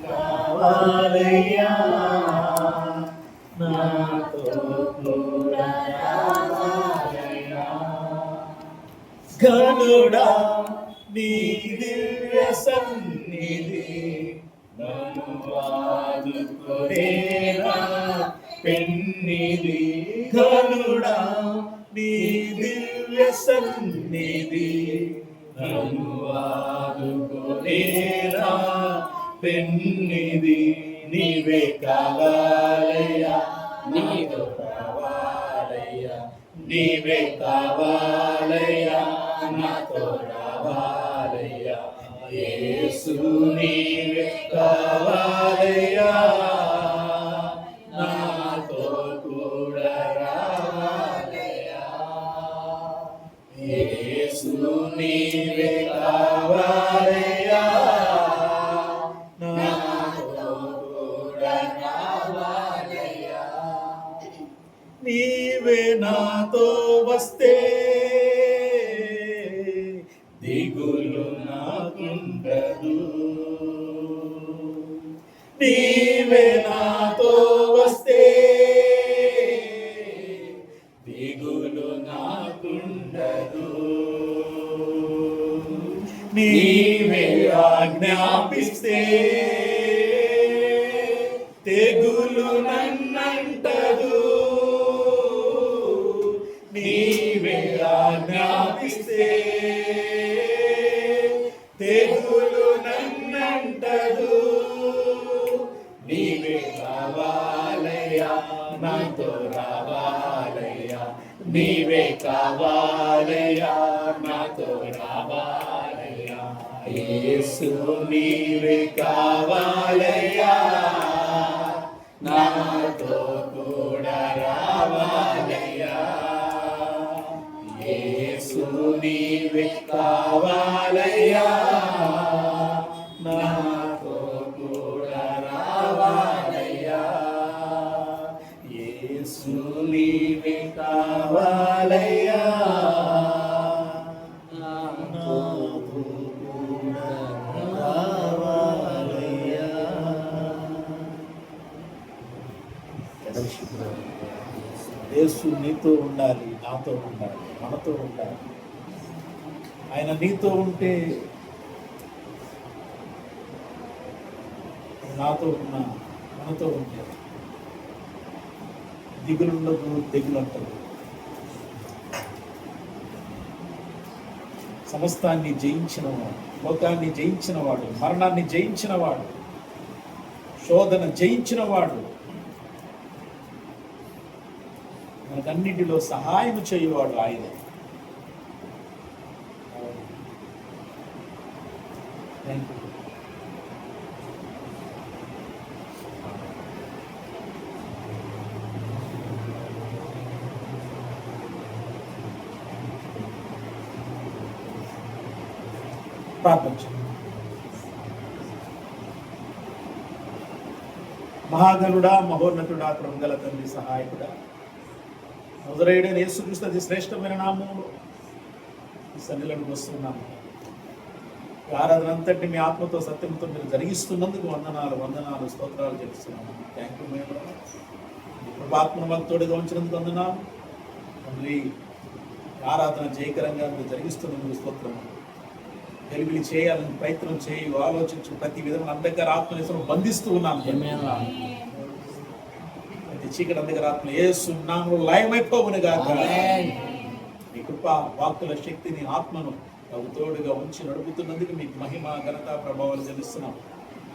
కావాలయ్యా నాతో కూడా రావాలయ్యా. గనుడా నీ దివ్య సన్నిధి నన్ను ఆదుకొనేనా పెన్నిధి. గనుడా నీ దివ్య సన్నిధి నన్ను ఆదుకొనేనా పెన్నిధి. నీవే కావాలయ్యా నీతో రావాలయ్యా. నీవే కావాలయ్యా నాతో రావాలయ్యా. యేసు నీవే కావాలయ్యా నాతో కూడా రావాలయ్యా. యేసు నీవే కావాలయ్యా నాతో కూడా రావాలయ్యా. నీవే నాతో వస్తే దిగులు నాకుండదు. నీవే నాతో వస్తే దిగులు నాకుండదు. నీవే ఆజ్ఞాపిస్తే తెగులు నన్నంటదు. నీవే ఆజ్ఞాపిస్తే తెగులు నన్నంటదు. నీవే కావాలయ్యా నాతో రావాలయ్యా. నీవే కావాలయ్యా నాతో రావాలయ్యా. యేసు నీవే కావాలయ్యా నాతో కూడా రావాలయ్యా. యేసు నీవే కావాలయ్యా నాతో కూడా రావాలయ్యా. యేసు నీవే కావాలయ్యా నాతో కూడా రావాలయ్యా. యేసు నీతో ఉండాలి, నాతో ఉండాలి, మనతో ఉండాలి. ఆయన నీతో ఉంటే నాతో ఉన్నా, మనతో ఉంటే దిగులుండదు, తెగులంటదు. సమస్తాన్ని జయించినవాడు, లోకాన్ని జయించినవాడు, మరణాన్ని జయించినవాడు, శోధన జయించినవాడు, మనకన్నిటిలో సహాయం చేయువాడు ఆయన. ప్రార్థన చేయండి. మహాగణుడా, మహోన్నతుడా, కృపగల తండ్రి, సహాయకుడా, నజరేయుడైన యేసుక్రీస్తు అతి శ్రేష్టమైన నామములో ఈ సన్నిధిలోకి వస్తున్నాము. ఈ ఆరాధన అంతటి మీ ఆత్మతో సత్యంతో మీరు జరిగిస్తున్నందుకు వందనాలు వందనాలు స్తోత్రాలు చేస్తున్నాము. Thank you. మేము కృపాత్మను భక్తుడిగా ఉంచినందుకు వందనాలు తండ్రి. ఆరాధన జయకరంగా మీరు జరిగిస్తున్నందుకు స్తోత్రము. వెలుగులు చేయాలని ప్రయత్నం చేయి, ఆలోచించు ప్రతి విధమైన అంధకార ఆత్మను బంధిస్తూ ఉన్నాను. ప్రతి చీకటి అంధకార ఆత్మ యేసు నామములో లయమైపోవును గాక. మీ కృప వాక్కుల శక్తిని ఆత్మను తోడుగా ఉంచి నడుపుతున్నందుకు మీకు మహిమ ఘనత ప్రభావాలు చెల్లిస్తున్నాం.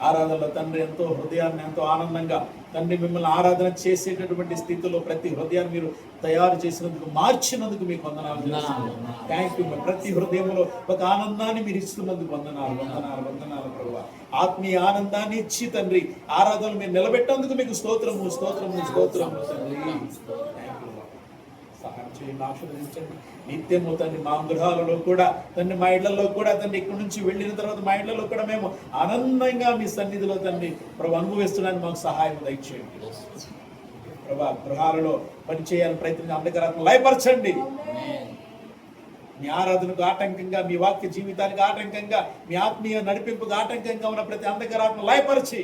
ఆరాధనలో తండ్రి ఎంతో హృదయాన్ని ఎంతో ఆనందంగా తండ్రి మిమ్మల్ని ఆరాధన చేసేటటువంటి స్థితిలో ప్రతి హృదయాన్ని మీరు తయారు చేసినందుకు, మార్చినందుకు మీకు వందనాలు. Thank you. ప్రతి హృదయంలో ఒక ఆనందాన్ని మీరు ఇస్తున్నందుకు వందనాలు వందనాలు వందనాలు ప్రభువా. ఆత్మీయ ఆనందాన్ని ఇచ్చి తండ్రి ఆరాధనలు మీరు నిలబెట్టేందుకు మీకు స్తోత్రము స్తోత్రము స్తోత్రము తండ్రి. సహాయం చేయండి, ఆశీర్వదించండి. నిత్యము తండ్రి మా గృహాలలో కూడా తండ్రి, మా ఇళ్లలో కూడా తండ్రి, ఇక్కడి నుంచి వెళ్ళిన తర్వాత మా ఇళ్లలో కూడా మేము ఆనందంగా మీ సన్నిధిలో తండ్రి ప్రభు అనుభవిస్తున్నానికి మాకు సహాయం దయచేయండి ప్రభా. గృహాలలో పనిచేయాలని ప్రయత్నించి అంధకారాలను లయపరచండి. మీ ఆరాధనకు ఆటంకంగా, మీ వాక్య జీవితానికి ఆటంకంగా, మీ ఆత్మీయ నడిపింపుకు ఆటంకంగా ఉన్న ప్రతి అంధకార ఆత్మ లయపరిచి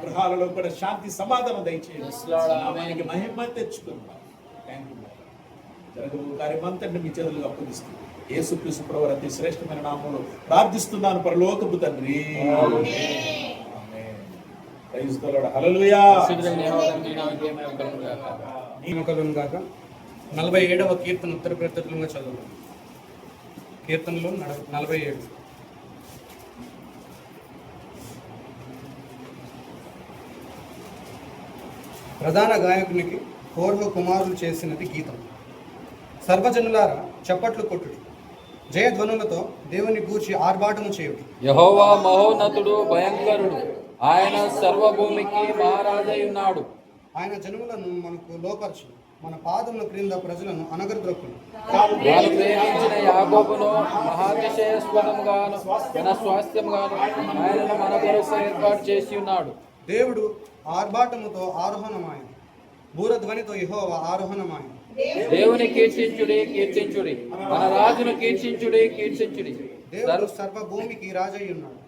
గృహాలలో కూడా శాంతి సమాధానం దయచేయండి. మహిమ తెచ్చుకుందాం. జరగబో కార్యమంతటిని మీ చేతులకు అప్పగిస్తూ యేసుక్రీస్తు ప్రభువు అతి శ్రేష్టమైన నామములో ప్రార్థిస్తున్నాను పరలోకపు తండ్రి. Praise the Lord. హల్లెలూయా. 47వ కీర్తన ఉత్తర ప్రత్యుత్తరంగా చదువు. కీర్తనలో 47. ప్రధాన గాయకునికి కోర్హు కుమారులు చేసినది గీతం. సర్వజనులారా చప్పట్లు కొట్టుడు, జయధ్వనులతో దేవుని గూర్చి ఆర్భాటము చేయుడు. యెహోవా మహోన్నతుడు, భయంకరుడు, ఆయన సర్వభూమికి మహారాజయున్నాడు. ఆయన జనములను మనకు లోపరచు, మన పాదముల క్రింద ప్రజలను అనగద్రొక్కును. వారు ప్రేమించిన యాకోబును మహాతిశయస్పదముగాను మన స్వాస్థ్యముగాను ఆయనను మన కొరకు ఏర్పాటు చేసి ఉన్నాడు. దేవుడు ఆర్భాటముతో ఆరోహణమాయను, బూరధ్వనితో యెహోవా ఆరోహణమాయను. దేవుని కీర్తించుడి, కీర్తించుడి, మన రాజును కీర్తించుడి, కీర్తించుడి. దేవుడు సర్వభూమికి రాజయ్యున్నాడు,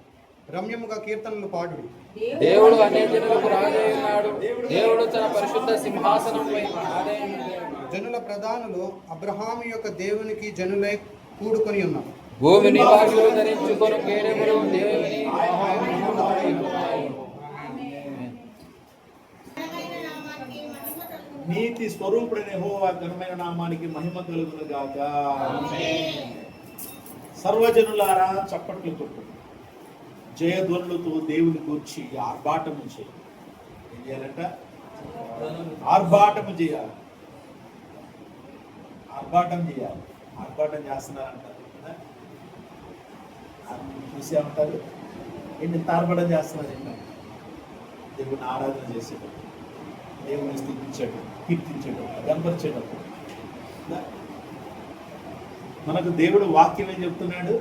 రమ్యముగా కీర్తనలు పాడుడి. దేవుడు అన్యజనులకు రాజయ్యున్నాడు, దేవుడు తన పరిశుద్ధ సింహాసనంపై జనుల ప్రధానులు అబ్రహాము యొక్క దేవునికి జనులై కూడుకొని ఉన్నారు. భూమి నివాసులు ధరించుకొని కేడెములు దేవుని నీతి స్వరూపుడైన యెహోవా ఘనమైన నామానికి మహిమ కలుగును గాక. సర్వజనులారా చప్పట్లు కొట్టు, జయధ్వనులతో దేవుని గూర్చి ఆర్భాటము చేయాలి. ఏం చేయాలంట? ఆర్భాటము చేయాలి. ఆర్భాటం చేయాలి. ఆర్భాటం చేస్తున్నారంటారు కదా, చూసే ఉంటారు. ఏంటి ఆర్భాటం చేస్తున్నారు? దేవుని ఆరాధన చేసేటప్పుడు, దేవుని స్థితించాడు, కీర్తించేటప్పుడు, కనపరిచేటప్పుడు. మనకు దేవుడు వాక్యం ఏం చెప్తున్నాడు?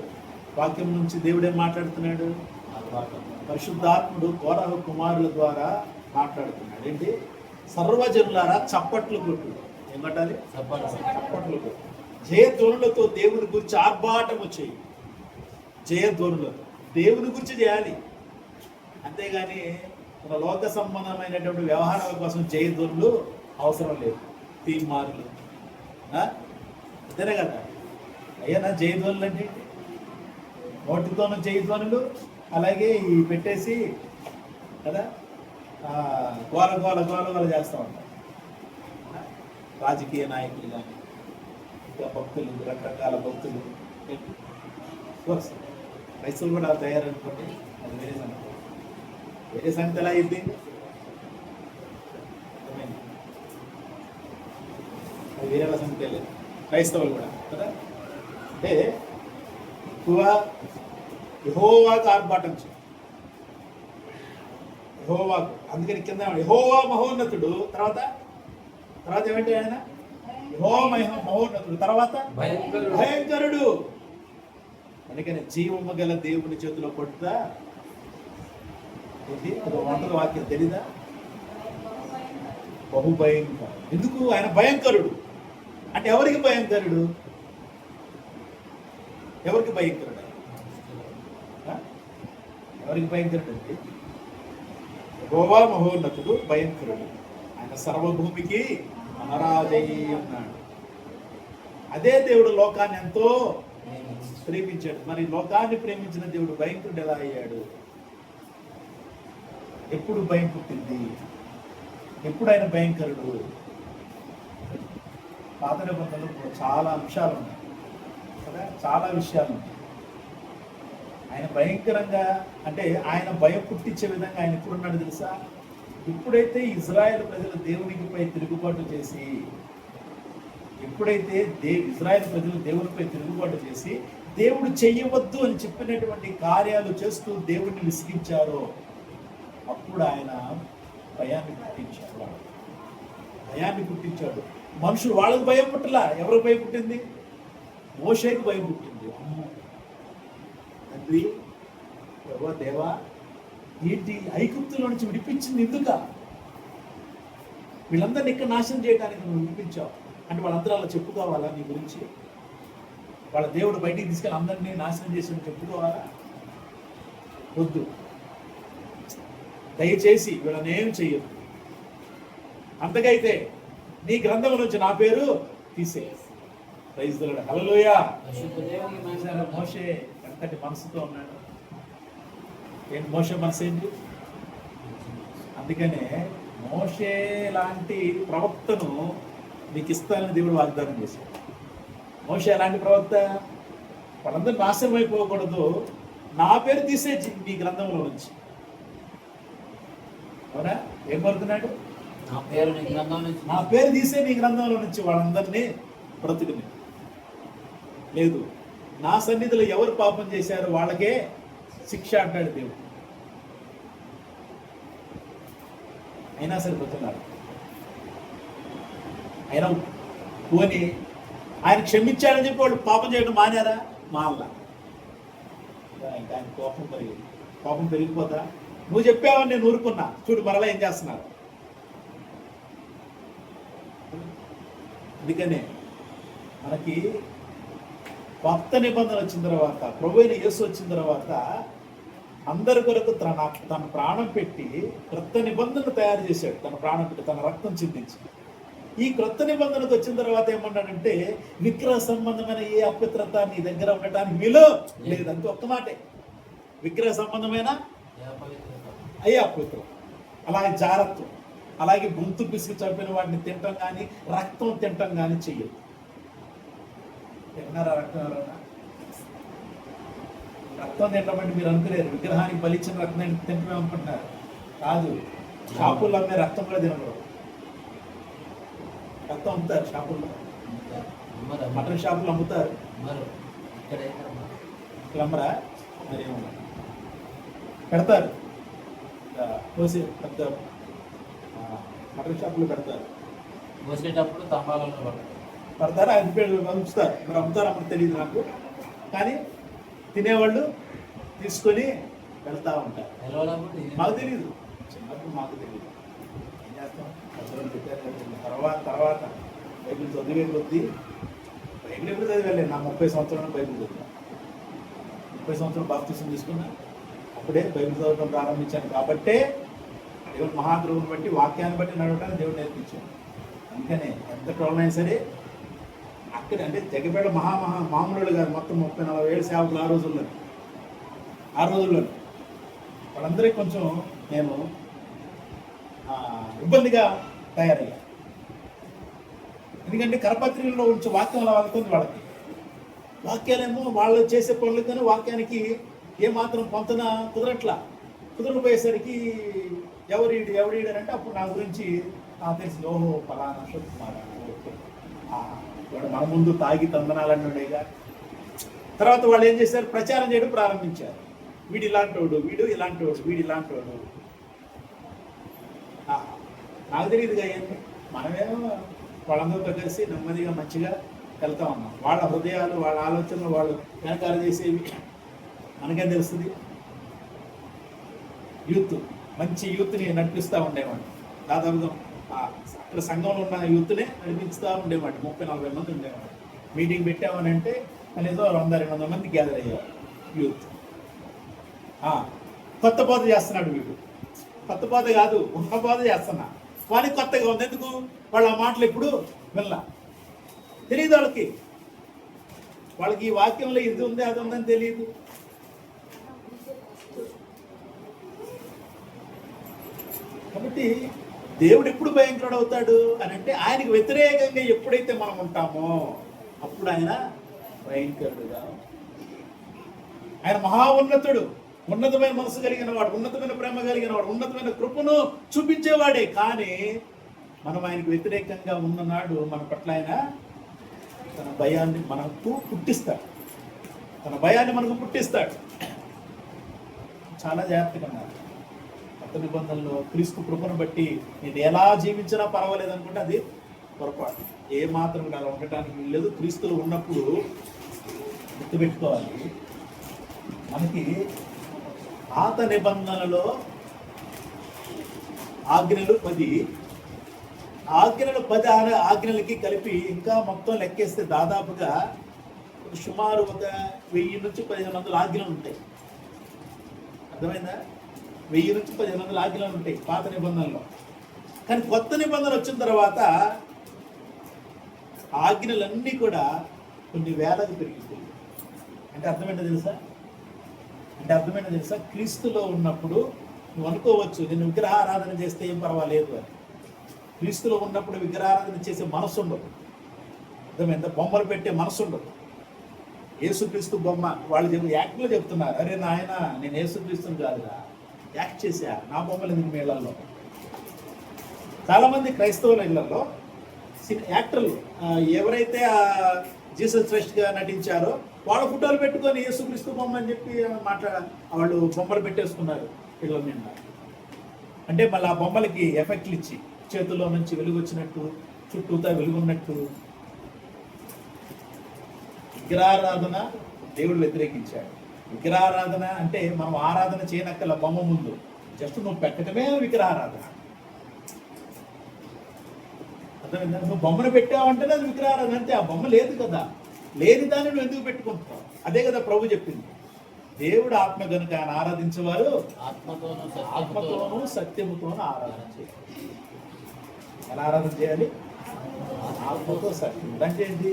వాక్యం నుంచి దేవుడు ఏం మాట్లాడుతున్నాడు? పరిశుద్ధాత్ముడు కోరహు కుమారుల ద్వారా మాట్లాడుతున్నాడు. ఏంటి? సర్వజనులారా చప్పట్లు కొట్టు. ఏమంటారు? చప్పట్లు కొట్టు. జయధ్వనులతో దేవుని గురించి ఆర్భాటము చేయి. జయధ్వనులతో దేవుని గురించి చేయాలి. అంతేగాని మన లోక సంబంధమైనటువంటి వ్యవహారాల కోసం జయధ్వనులు అవసరం లేదు. తీర్మారులు అంతేనే కదా. అయ్యా జయధ్వనులు అంటే నోటితోనూ జయధ్వనులు, అలాగే ఈ పెట్టేసి కదా గోల గోల గోల గోల చేస్తూ ఉంటారు. రాజకీయ నాయకులు కానీ, ఇంకా భక్తులు, రకరకాల భక్తులు, రైతులు కూడా తయారనుకోండి, అది వేరే సంగతి. వేరే సంగతి ఎలా అయింది? అది వేరే సంగతి లేదు. క్రైస్తవులు కూడా కదా. అంటే ఎక్కువ యెహోవాకు ఆర్భాటం చేయాలి. యెహోవాకు, అందుకని కింద యెహోవా మహోన్నతుడు, తర్వాత ఏమంటే ఆయన యెహోవా మహోన్నతుడు, తర్వాత భయంకరుడు. అందుకని జీవము గల దేవుని చేతిలో కొట్టుతా ఏంటి? వంటల వాక్యం తెలీదా? బహుభయంకర. ఎందుకు? ఆయన భయంకరుడు. అంటే ఎవరికి భయంకరుడు? ఎవరికి భయంకరుడు? ఎవరికి భయంకరుడు అంటే యెహోవా మహోన్నతుడు, భయంకరుడు. ఆయన సర్వభూమికి మహారాజయ్యి ఉన్నాడు. అదే దేవుడు లోకాన్ని ఎంతో ప్రేమించాడు. మరి లోకాన్ని ప్రేమించిన దేవుడు భయంకరుడు ఎలా అయ్యాడు? ఎప్పుడు భయం పుట్టింది? ఎప్పుడు ఆయన భయంకరుడు? పాత నిబంధనలో చాలా అంశాలు ఉన్నాయి కదా, చాలా విషయాలు ఉన్నాయి. ఆయన భయంకరంగా, అంటే ఆయన భయం పుట్టించే విధంగా ఆయన ఎప్పుడున్నాడు తెలుసా? ఎప్పుడైతే ఇజ్రాయెల్ ప్రజలు దేవునిపై తిరుగుబాటు చేసి, ఎప్పుడైతే ఇజ్రాయెల్ ప్రజలు దేవునిపై తిరుగుబాటు చేసి దేవుడు చెయ్యవద్దు అని చెప్పినటువంటి కార్యాలు చేస్తూ దేవుడిని విసిగించారో అప్పుడు ఆయన భయాన్ని పుట్టించాడు. భయాన్ని పుట్టించాడు. మనుషులు వాళ్ళకు భయం పుట్టలా. ఎవరికి భయం పుట్టింది? మోషేకి భయం పుట్టింది. తండ్రి దేవా, ఏంటి ఐగుప్తులో నుంచి విడిపించింది ఎందుక? వీళ్ళందరినీ ఇక్కడ నాశనం చేయడానికి నువ్వు విడిపించావు అంటే వాళ్ళందరూ అలా చెప్పుకోవాలా నీ గురించి? వాళ్ళ దేవుడు బయటికి తీసుకెళ్ళి అందరినీ నాశనం చేసి చెప్పుకోవాలా? వద్దు. దయచేసి వీళ్ళని ఏం చెయ్యదు. అంతకైతే నీ గ్రంథం నుంచి నా పేరు తీసే. Praise the Lord. హల్లెలూయా. మోషే ఎంతటి మనసుతో ఉన్నాడు. ఏంటి మోషే మనసు ఏంటి? అందుకనే మోషే లాంటి ప్రవక్తను నీకు ఇస్తానని దేవుడు వాగ్దానం చేశాడు. మోషే ఎలాంటి ప్రవక్త? వాళ్ళందరూ నాశనం అయిపోకూడదు, నా పేరు తీసే నీ గ్రంథంలో నుంచి. అవునా? ఏం కోరుతున్నాడు? నా పేరు తీసే నీ గ్రంథంలో నుంచి వాళ్ళందరినీ బ్రతుకుని. లేదు, నా సన్నిధిలో ఎవరు పాపం చేశారో వాళ్ళకే శిక్ష అంటాడు దేవుడు. అయినా సరే బ్రతుకున్నారు. అయినా పోని ఆయన క్షమించాడని చెప్పి వాళ్ళు పాపం చేయడం మానారా? మానలా. ఇంకా ఆయన కోపం పెరిగిపోతా. నువ్వు చెప్పావని నేను ఊరుకున్నా, చూడు మరలా ఏం చేస్తున్నారు. అందుకనే మనకి కొత్త నిబంధన వచ్చిన తర్వాత, ప్రభువైన యేసు వచ్చిన తర్వాత అందరి కొరకు తన ప్రాణం పెట్టి క్రొత్త నిబంధన తయారు చేశాడు. తన ప్రాణం పెట్టి తన రక్తం చిందించి. ఈ క్రొత్త నిబంధనకు వచ్చిన తర్వాత ఏమన్నాడంటే, విగ్రహ సంబంధమైన ఏ అపవిత్రత నీ దగ్గర ఉండటానికి వీలు లేదు. అంతే, ఒక్క మాటే. విగ్రహ సంబంధమైన అయ్యే అపవిత్రం, అలాగే జారత్వం, అలాగే గొంతు పిసికి చంపిన వాటిని తినటం కానీ రక్తం తినటం కానీ చెయ్యదు. తిన్నారా రక్తం? రక్తం తింటామంటే మీరు అనుకోలేరు. విగ్రహానికి బలిచ్చిన రక్తం తింటమే అనుకుంటున్నారు. కాదు, షాపుల్లో అమ్మే రక్తం కూడా తినకూడదు. రక్తం అమ్ముతారు షాపుల్లో, మటన్ షాపులు అమ్ముతారు. ఇక్కడ అమ్మరా? మరి పెడతారు, కోసి పెద్ద మటన్ షాపులు పెడతారు. కోసేటప్పుడు తంబాలలో పడతారు, అది ఉంచుతారు. మరి అమ్ముతారు అప్పుడు తెలియదు నాకు, కానీ తినేవాళ్ళు తీసుకొని వెళ్తూ ఉంటారు. మాకు తెలియదు, చిన్నప్పుడు మాకు తెలియదు. ఏం చేస్తాం? తర్వాత బైబిల్ చదివే కొద్దీ, బైబిల్ ఎప్పుడు చదివేళ్ళే. నా 30 సంవత్సరాలు బైబిల్ చదివా. 30 సంవత్సరాలు బాప్తిసం తీసుకున్నా. అప్పుడే బైబిల్ చదవడం ప్రారంభించాను. కాబట్టే దేవుడు మహాద్రోహుని బట్టి, వాక్యాన్ని బట్టి నడవటాన్ని దేవుడు నేర్పించాడు. అందుకనే ఎంత ట్రోలైనా సరే అక్కడ అంటే జగపేట మామూలు గారు మొత్తం 30-40 ఏళ్ళు సేవకులు ఆ రోజుల్లో వాళ్ళందరికీ కొంచెం నేను ఇబ్బందిగా తయారయ్యా. ఎందుకంటే కరపత్రికల్లో ఉంచి వాక్యం అలా వెళ్తుంది వాళ్ళకి. వాక్యాలేమో వాళ్ళు చేసే పనులు కానీ వాక్యానికి ఏమాత్రం పొంతన కుదరకపోయేసరికి ఎవరీడు అంటే అప్పుడు నా గురించి తెలిసి, ఓహో ఫలానా అశోక్కుమార్, వాడు మన ముందు తాగి తందనాలన్నీ ఉండేగా. తర్వాత వాళ్ళు ఏం చేశారు? ప్రచారం చేయడం ప్రారంభించారు. వీడు ఇలాంటోడు, వీడు ఇలాంటోడు, వీడు ఇలాంటోడు. నాకు తెలియదుగా ఏంటి. మనమేమో వాళ్ళందరితో కలిసి నెమ్మదిగా మంచిగా వెళ్తా ఉన్నాం. వాళ్ళ హృదయాలు, వాళ్ళ ఆలోచనలు, వాళ్ళు వెనకాల చేసేవి మనకేం తెలుస్తుంది? మంచి యూత్ని నడిపిస్తూ ఉండేవాడు. దాదాపుగా అక్కడ సంఘంలో ఉన్న యూత్నే నడిపిస్తూ ఉండేవాడు. 30-40 మంది ఉండేవాడు. మీటింగ్ పెట్టామని అంటే కనీసం 100-200 మంది గ్యాదర్ అయ్యేవారు యూత్. కొత్త బోధ చేస్తున్నాడు వీడు. కొత్త బోధ కాదు, ఉన్న బోధ చేస్తున్నా. వానికి కొత్తగా ఉంది. ఎందుకు? వాళ్ళు ఆ మాటలు ఎప్పుడు వినలా, తెలియదు వాళ్ళకి ఈ వాక్యంలో ఇది ఉంది అది ఉందని తెలియదు. కాబట్టి దేవుడు ఎప్పుడు భయంకరుడు అవుతాడు అని అంటే, ఆయనకు వ్యతిరేకంగా ఎప్పుడైతే మనం ఉంటామో అప్పుడు ఆయన భయంకరుడుగా. ఆయన మహా ఉన్నతుడు, ఉన్నతమైన మనసు కలిగిన వాడు, ఉన్నతమైన ప్రేమ కలిగిన వాడు, ఉన్నతమైన కృపను చూపించేవాడే. కానీ మనం ఆయనకు వ్యతిరేకంగా ఉన్ననాడు మన పట్ల ఆయన తన భయాన్ని మనకు పుట్టిస్తాడు. చాలా జాగ్రత్తగా ఉన్నారు. కొత్త నిబంధనలో క్రీస్తు కృపను బట్టి నేను ఎలా జీవించినా పర్వాలేదు అనుకుంటే అది పొరపాటు. ఏ మాత్రం అలా ఉండటానికి వీల్లేదు. క్రీస్తులు ఉన్నప్పుడు గుర్తుపెట్టుకోవాలి, మనకి పాత నిబంధనలో ఆజ్ఞలు 10 ఆజ్ఞలకి కలిపి ఇంకా మొత్తం లెక్కేస్తే దాదాపుగా సుమారు ఒక 1000 నుంచి 1500 ఆజ్ఞలు ఉంటాయి. అర్థమైందా? 1000 నుంచి 1500 ఆజ్ఞలు ఉంటాయి పాత నిబంధనలో. కానీ కొత్త నిబంధన వచ్చిన తర్వాత ఆజ్ఞలన్నీ కూడా కొన్ని వేలకు పెరిగిపోయి. అంటే అర్థమైందో తెలుసా? క్రీస్తులో ఉన్నప్పుడు నువ్వు అనుకోవచ్చు నేను విగ్రహారాధన చేస్తే ఏం పర్వాలేదు అని. క్రీస్తులో ఉన్నప్పుడు విగ్రహారాధన చేసే మనసు ఉండదు. అర్థమైందా? బొమ్మలు పెట్టే మనసు ఉండదు. యేసుక్రీస్తు బొమ్మ వాళ్ళు యాక్ట్లో చెప్తున్నారు, అరే నాయన నేను యేసుక్రీస్తుని కాదురా, యాక్ట్ చేశా, నా బొమ్మలు ఎందుకు మీ ఇళ్లలో. చాలామంది క్రైస్తవుల ఇళ్లలో యాక్టర్లు ఎవరైతే జీసస్ క్రైస్ట్గా నటించారో వాళ్ళ ఫోటోలు పెట్టుకొని యేసుక్రీస్తు బొమ్మ అని చెప్పి వాళ్ళు బొమ్మలు పెట్టేసుకున్నారు పిల్లల మీద. అంటే మళ్ళీ ఆ బొమ్మలకి ఎఫెక్ట్లు ఇచ్చి చేతుల్లో నుంచి వెలుగు వచ్చినట్టు, చుట్టూతా వెలుగున్నట్టు. విగ్రహారాధన దేవుడు వ్యతిరేకించాడు. విగ్రహారాధన అంటే మనం ఆరాధన చేయనక్కల బొమ్మ ముందు జస్ట్ నువ్వు పెట్టడమే విగ్రహారాధన. అర్థమైందా? నువ్వు బొమ్మను పెట్టావంటేనే అది విగ్రహారాధన. అంటే ఆ బొమ్మ లేదు కదా, లేని దాన్ని నువ్వు ఎందుకు పెట్టుకుంటావు? అదే కదా ప్రభు చెప్పింది, దేవుడు ఆత్మ కనుక ఆయన ఆరాధించేవారు ఆత్మతోనూ సత్యముతోనూ ఆరాధన చేయాలి. ఎలా ఆరాధన చేయాలి? ఆత్మతో సత్యం. అంటే ఏంటి?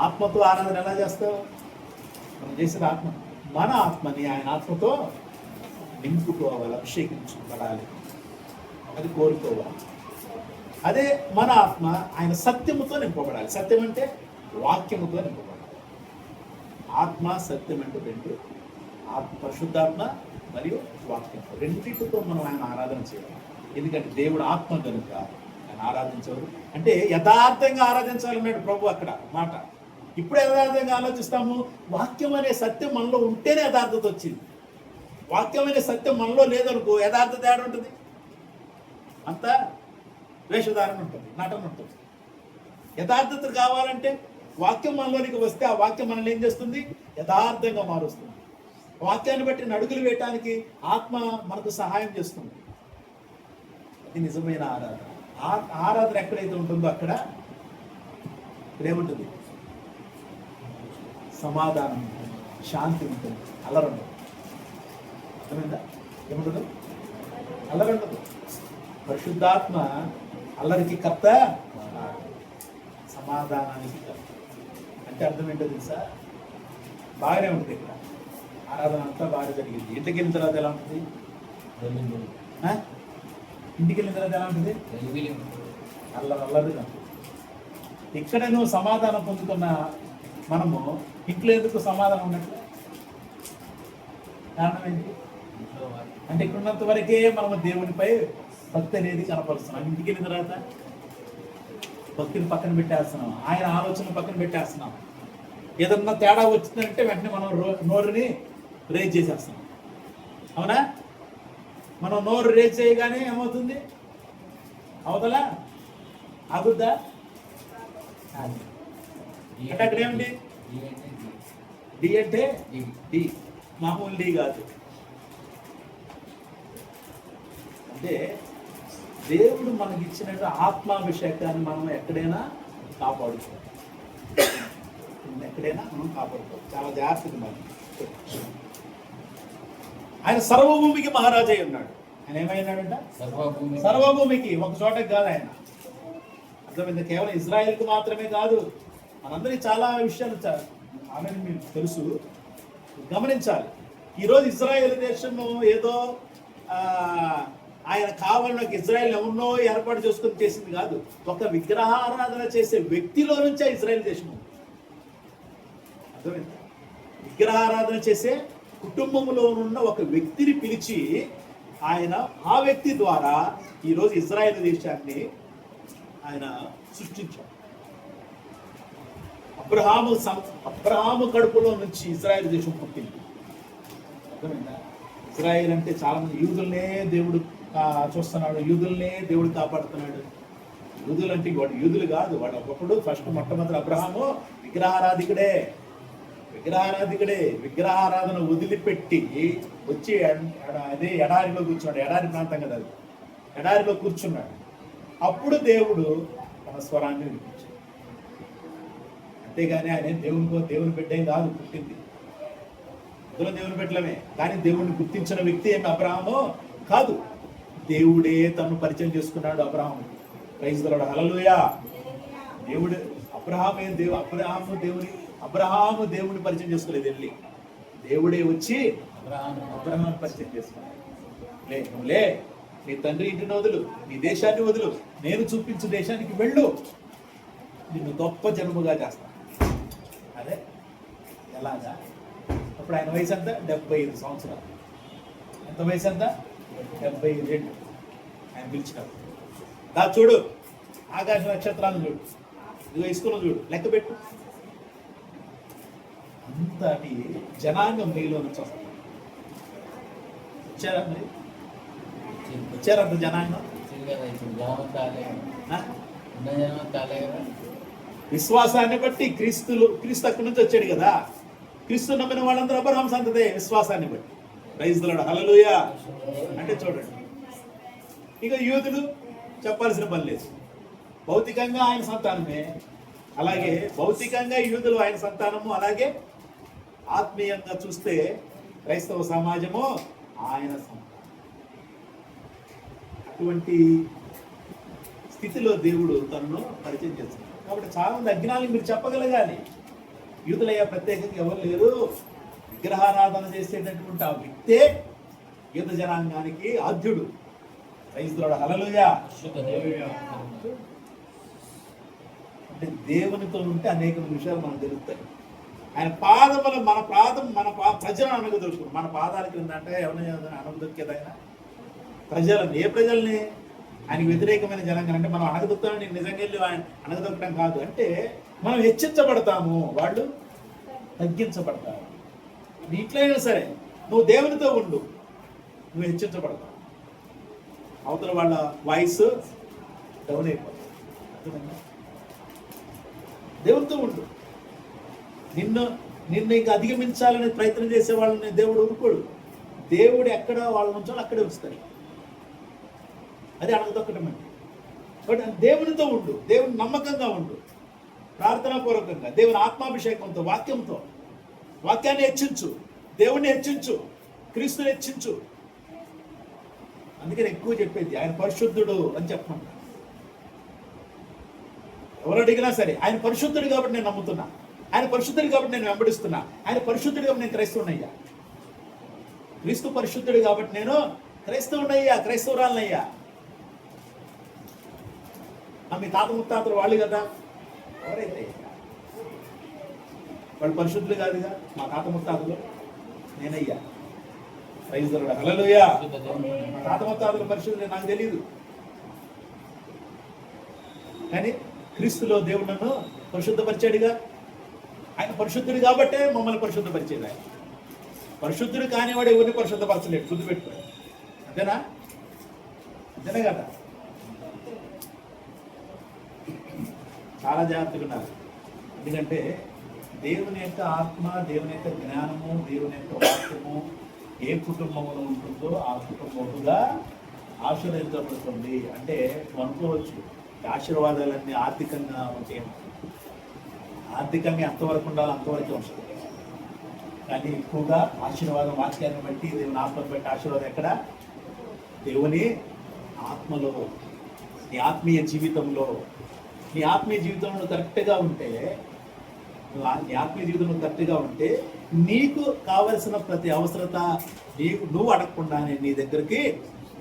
ఆత్మతో ఆరాధన ఎలా చేస్తావు? మనం చేసిన ఆత్మ, మన ఆత్మని ఆయన ఆత్మతో నింపుకోవాలి, అభిషేకించబడాలి, అది కోరుకోవాలి. అదే మన ఆత్మ ఆయన సత్యముతో నింపబడాలి. సత్యం అంటే వాక్యముతో నింపబడాలి. ఆత్మ సత్యం అంటే రెండు, పరిశుద్ధాత్మ మరియు వాక్యం, రెండింటితో మనం ఆయన ఆరాధన చేయాలి. ఎందుకంటే దేవుడు ఆత్మ కనుక ఆయన ఆరాధించరు. అంటే యథార్థంగా ఆరాధించాలన్నాడు ప్రభు అక్కడ మాట. ఇప్పుడు యథార్థంగా ఆలోచిస్తాము. వాక్యం అనే సత్యం మనలో ఉంటేనే యథార్థత వచ్చింది. వాక్యం అనే సత్యం మనలో లేదనుకో యథార్థత ఏడ ఉంటుంది? అంతా వేషధారణ ఉంటుంది, నటన ఉంటుంది. యథార్థత కావాలంటే వాక్యం మనలోనికి వస్తే ఆ వాక్యం మనల్ని ఏం చేస్తుంది? యథార్థంగా మారుస్తుంది. వాక్యాన్ని బట్టి అడుగులు వేయటానికి ఆత్మ మనకు సహాయం చేస్తుంది. అది నిజమైన ఆరాధన. ఆరాధన ఎక్కడైతే ఉంటుందో అక్కడ ఏముంటుంది? సమాధానం ఉంటుంది, శాంతి ఉంటుంది, అల్లరుండదు. అర్థమైందా? ఏముండదు? అల్లరుండదు. పరిశుద్ధాత్మ అల్లరికి కర్త, సమాధానానికి కర్త. అంటే అర్థం ఏంటో తెలుసా? బాగానే ఉంటుంది ఇక్కడ ఆరాధన అంతా బాగా జరిగింది. ఇంటికి వెళ్ళిన తర్వాత ఎలా ఉంటుంది? ఇంటికి వెళ్ళిన తర్వాత ఎలా ఉంటుంది? అల్లరిగా. ఇక్కడ నువ్వు సమాధానం పొందుతున్న మనము ఇంట్లో ఎందుకు సమాధానం ఉన్నట్లు? కారణం ఏంటి? అంటే ఇక్కడున్నంత వరకే మనము దేవునిపై భక్తి అనేది కనపరుస్తున్నాం. ఇంటికి వెళ్ళిన తర్వాత భక్తిని పక్కన పెట్టేస్తున్నాం, ఆయన ఆలోచన పక్కన పెట్టేస్తున్నాం. ఏదన్నా తేడా వచ్చిందంటే వెంటనే మనం నోరుని రేజ్ చేసేస్తున్నాం. అవునా? మనం నోరు రేజ్ చేయగానే ఏమవుతుంది? అవతలా ఆగుద్దా? అంటే అక్కడ ఏమిటి? డి అంటే డి, మామూలు డి కాదు. అంటే దేవుడు మనకి ఇచ్చినట్టు ఆత్మాభిషేకాన్ని మనం ఎక్కడైనా కాపాడుకోవాలి. చాలా జాగ్రత్తగా మనం. ఆయన సర్వభూమికి మహారాజై ఉన్నాడు. ఆయన ఏమైనాడంట? సర్వభూమికి, ఒక చోటకి కాదు ఆయన. అర్థమైంది? కేవలం ఇజ్రాయెల్కి మాత్రమే కాదు, మనందరికీ చాలా విషయాలు ఆల్రెడీ మీకు తెలుసు, గమనించాలి. ఈరోజు ఇజ్రాయెల్ దేశము ఏదో ఆయన కావాలని ఇజ్రాయెల్ ఎవరినో ఏర్పాటు చేసుకుని చేసింది కాదు. ఒక విగ్రహారాధన చేసే వ్యక్తిలో నుంచే ఇజ్రాయెల్ దేశం ఉంది. అర్థమైంది? విగ్రహారాధన చేసే కుటుంబంలో ఉన్న ఒక వ్యక్తిని పిలిచి ఆయన ఆ వ్యక్తి ద్వారా ఈరోజు ఇజ్రాయెల్ దేశాన్ని ఆయన సృష్టించాడు. అబ్రహాము కడుపులో నుంచి ఇజ్రాయెల్ దేశం పుట్టింది. అర్థమైందా? ఇజ్రాయెల్ అంటే చాలా మంది యూదుల్నే దేవుడు చూస్తున్నాడు, యూదుల్నే దేవుడు కాపాడుతున్నాడు. యూదులు అంటే వాడు యూదులు కాదు, వాడు ఒకప్పుడు మొట్టమొదటి అబ్రహాము విగ్రహారాధికుడే. విగ్రహారాధన వదిలిపెట్టి వచ్చి అదే ఎడారిలో కూర్చున్నాడు. ఎడారి ప్రాంతం కదా అది. ఎడారిలో కూర్చున్నాడు. అప్పుడు దేవుడు తన స్వరాన్ని వినిపించాడు. అంతేగాని ఆయన దేవుని బిడ్డ ఏం కాదు పుట్టింది. అందులో దేవుని బిడ్డలమే, కానీ దేవుణ్ణి గుర్తించిన వ్యక్తి ఏమి అబ్రహాము కాదు. దేవుడే తను పరిచయం చేసుకున్నాడు అబ్రహాము. ప్రైజ్ ది లార్డ్, హల్లెలూయా. దేవుడు అబ్రహాము దేవుని పరిచయం చేసుకోలేదు, వెళ్ళి దేవుడే వచ్చి అబ్రహాము పరిచయం చేసుకున్నాడు. లే నీ తండ్రి ఇంటిని వదులు, నీ దేశాన్ని వదులు, నేను చూపించు దేశానికి వెళ్ళు, నిన్ను గొప్ప జనముగా చేస్తాను. అదే ఎలాగా? అప్పుడు ఆయన వయసు ఎంత? 75 సంవత్సరాలు. ఎంత వయసు ఎంత? 72. ఆయన పిలిచినాడు, దా చూడు ఆకాశ నక్షత్రాలను చూడు, ఇదిగో ఇసుకను చూడు, లెక్క పెట్టు. అంతటి జనాంగం నీలో నుంచి వస్తుంది. వచ్చారా మరి? వచ్చారు అంత జనాంగం. విశ్వాసాన్ని బట్టి క్రీస్తు అక్కడి నుంచి వచ్చాడు కదా. క్రీస్తు నమ్మిన వాళ్ళందరూ అబ్రహాం సంతతే, విశ్వాసాన్ని బట్టి. ప్రైజ్ ది లార్డ్, హల్లెలూయా. అంటే చూడండి, ఇక యూదులు చెప్పాల్సిన పని లేదు, భౌతికంగా ఆయన సంతానమే. అలాగే భౌతికంగా యూదులు ఆయన సంతానము, అలాగే ఆత్మీయంగా చూస్తే క్రైస్తవ సమాజము ఆయన సంతానం. అటువంటి స్థితిలో దేవుడు తనను పరిచయం చేస్తున్నాడు. కాబట్టి చాలా మంది అజ్ఞానులకు మీరు చెప్పగలగాలి, యూదులయ్యా ప్రత్యేకంగా ఎవరు లేరు, విగ్రహారాధన చేసేటటువంటి ఆ వ్యక్తే యూద జనాంగానికి ఆద్యుడు. ప్రైజ్ ది లార్డ్, హల్లెలూయా. అంటే దేవునితో ఉంటే అనేక విషయాలు మనకు తెలుస్తాయి. ఆయన పాదములు మన ప్రజలను అనగదొరుకుతాడు. మన పాదాల క్రింద అంటే ఎవరిని అనగదొక్కేది ఆయన? ప్రజలని. ఏ ప్రజల్ని? ఆయనకి వ్యతిరేకమైన జనాంగం. అంటే మనం అనగదొక్కుతామని నిజంగా వెళ్ళి ఆయన అనగదొక్కడం కాదు, అంటే మనం హెచ్చించబడతాము, వాళ్ళు తగ్గించబడతారు. నీట్లయినా సరే నువ్వు దేవునితో ఉండు, నువ్వు హెచ్చించబడతావు. అవతల వాళ్ళ వాయిస్ డౌన్ అయిపోతుంది. అర్థమైందా? దేవునితో ఉండు. నిన్ను ఇంకా అధిగమించాలని ప్రయత్నం చేసే వాళ్ళని దేవుడు ఊరుకోడు. దేవుడు ఎక్కడ వాళ్ళ నుంచో అక్కడే వస్తాడు. అది అడగదొక్కటం అంటే. బట్ దేవునితో ఉండు, దేవుని నమ్మకంగా ఉండు, ప్రార్థనాపూర్వకంగా, దేవుని ఆత్మాభిషేకంతో, వాక్యాన్ని హెచ్చించు, దేవుణ్ణి హెచ్చించు, క్రీస్తుని హెచ్చించు. అందుకని ఎక్కువ చెప్పేది ఆయన పరిశుద్ధుడు అని చెప్పమంటా. ఎవరు అడిగినా సరే ఆయన పరిశుద్ధుడు కాబట్టి నేను నమ్ముతున్నా, ఆయన పరిశుద్ధుడు కాబట్టి నేను వెంబడిస్తున్నా, ఆయన పరిశుద్ధుడు కాబట్టి నేను క్రైస్తవునయ్యా, క్రీస్తు పరిశుద్ధుడు కాబట్టి నేను క్రైస్తవునయ్యా, క్రైస్తవురాలనయ్యా. మీ తాత ముత్తాతలు వాళ్ళు కదా, ఎవరైతే వాళ్ళు పరిశుద్ధులు కాదుగా. మా తాత ముత్తాతలు నేనయ్యా. ప్రైజ్ ది లార్డ్, హల్లెలూయా. మా తాత ముత్తాతలు పరిశుద్ధులు నాకు తెలియదు, కానీ క్రీస్తులో దేవుడు నన్ను పరిశుద్ధపరిచాడుగా. ఆయన పరిశుద్ధుడు కాబట్టే మమ్మల్ని పరిశుద్ధపరిచేది. ఆయన పరిశుద్ధుడు కానివాడు ఎవరిని పరిశుద్ధపరచలేడు, గుర్తుపెట్టుకోండి. అంతేనా? అంతేనే కదా. చాలా జాగ్రత్తగా ఉన్నారు. ఎందుకంటే దేవుని యొక్క ఆత్మ, దేవుని యొక్క జ్ఞానము, దేవుని యొక్క వాక్యము ఏ కుటుంబంలో ఉంటుందో ఆ కుటుంబముగా ఆశీర్వదించబడుతుంది. అంటే అనుకోవచ్చు ఆశీర్వాదాలన్నీ ఆర్థికంగా ఉంటాయి. ఆర్థికంగా ఎంతవరకు ఉండాలో అంతవరకే వస్తుంది, కానీ ఎక్కువగా ఆశీర్వాదం వాక్యాన్ని బట్టి, దేవుని ఆత్మను బట్టి ఆశీర్వాదం ఎక్కడ? దేవుని ఆత్మలో. నీ ఆత్మీయ జీవితంలో కరెక్ట్గా ఉంటే, నీ ఆత్మీయ జీవితంలో కరెక్ట్గా ఉంటే నీకు కావలసిన ప్రతి అవసరత నువ్వు అడగకుండానే నీ దగ్గరికి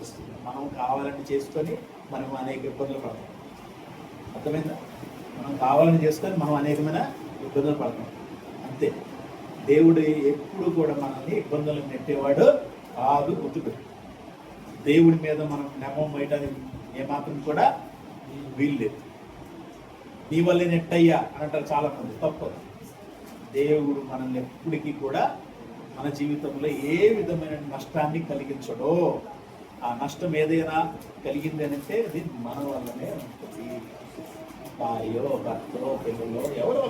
వస్తుంది. మనం కావాలని చేసుకొని మనం అనేక ఇబ్బందులు పడతాం. అర్థమైందా? మనం కావాలని చేసుకొని మనం అనేకమైన ఇబ్బందులు పడతాం. అంతే. దేవుడు ఎప్పుడు కూడా మనల్ని ఇబ్బందులు నెట్టేవాడు కాదు, గుర్తుపెట్టు. దేవుడి మీద మనం నెమ్మం వేయడానికి ఏమాత్రం కూడా వీల్లేదు. నీ వల్లే నెట్టయ్యా అని అంటారు చాలా మంది, తప్పదు. దేవుడు మనల్ని ఎప్పటికీ కూడా మన జీవితంలో ఏ విధమైన నష్టాన్ని కలిగించడో. ఆ నష్టం ఏదైనా కలిగింది అంటే అది మన వల్లనే ఉంటుంది. భార్యో, భర్తలో, పిల్లలో, ఎవరో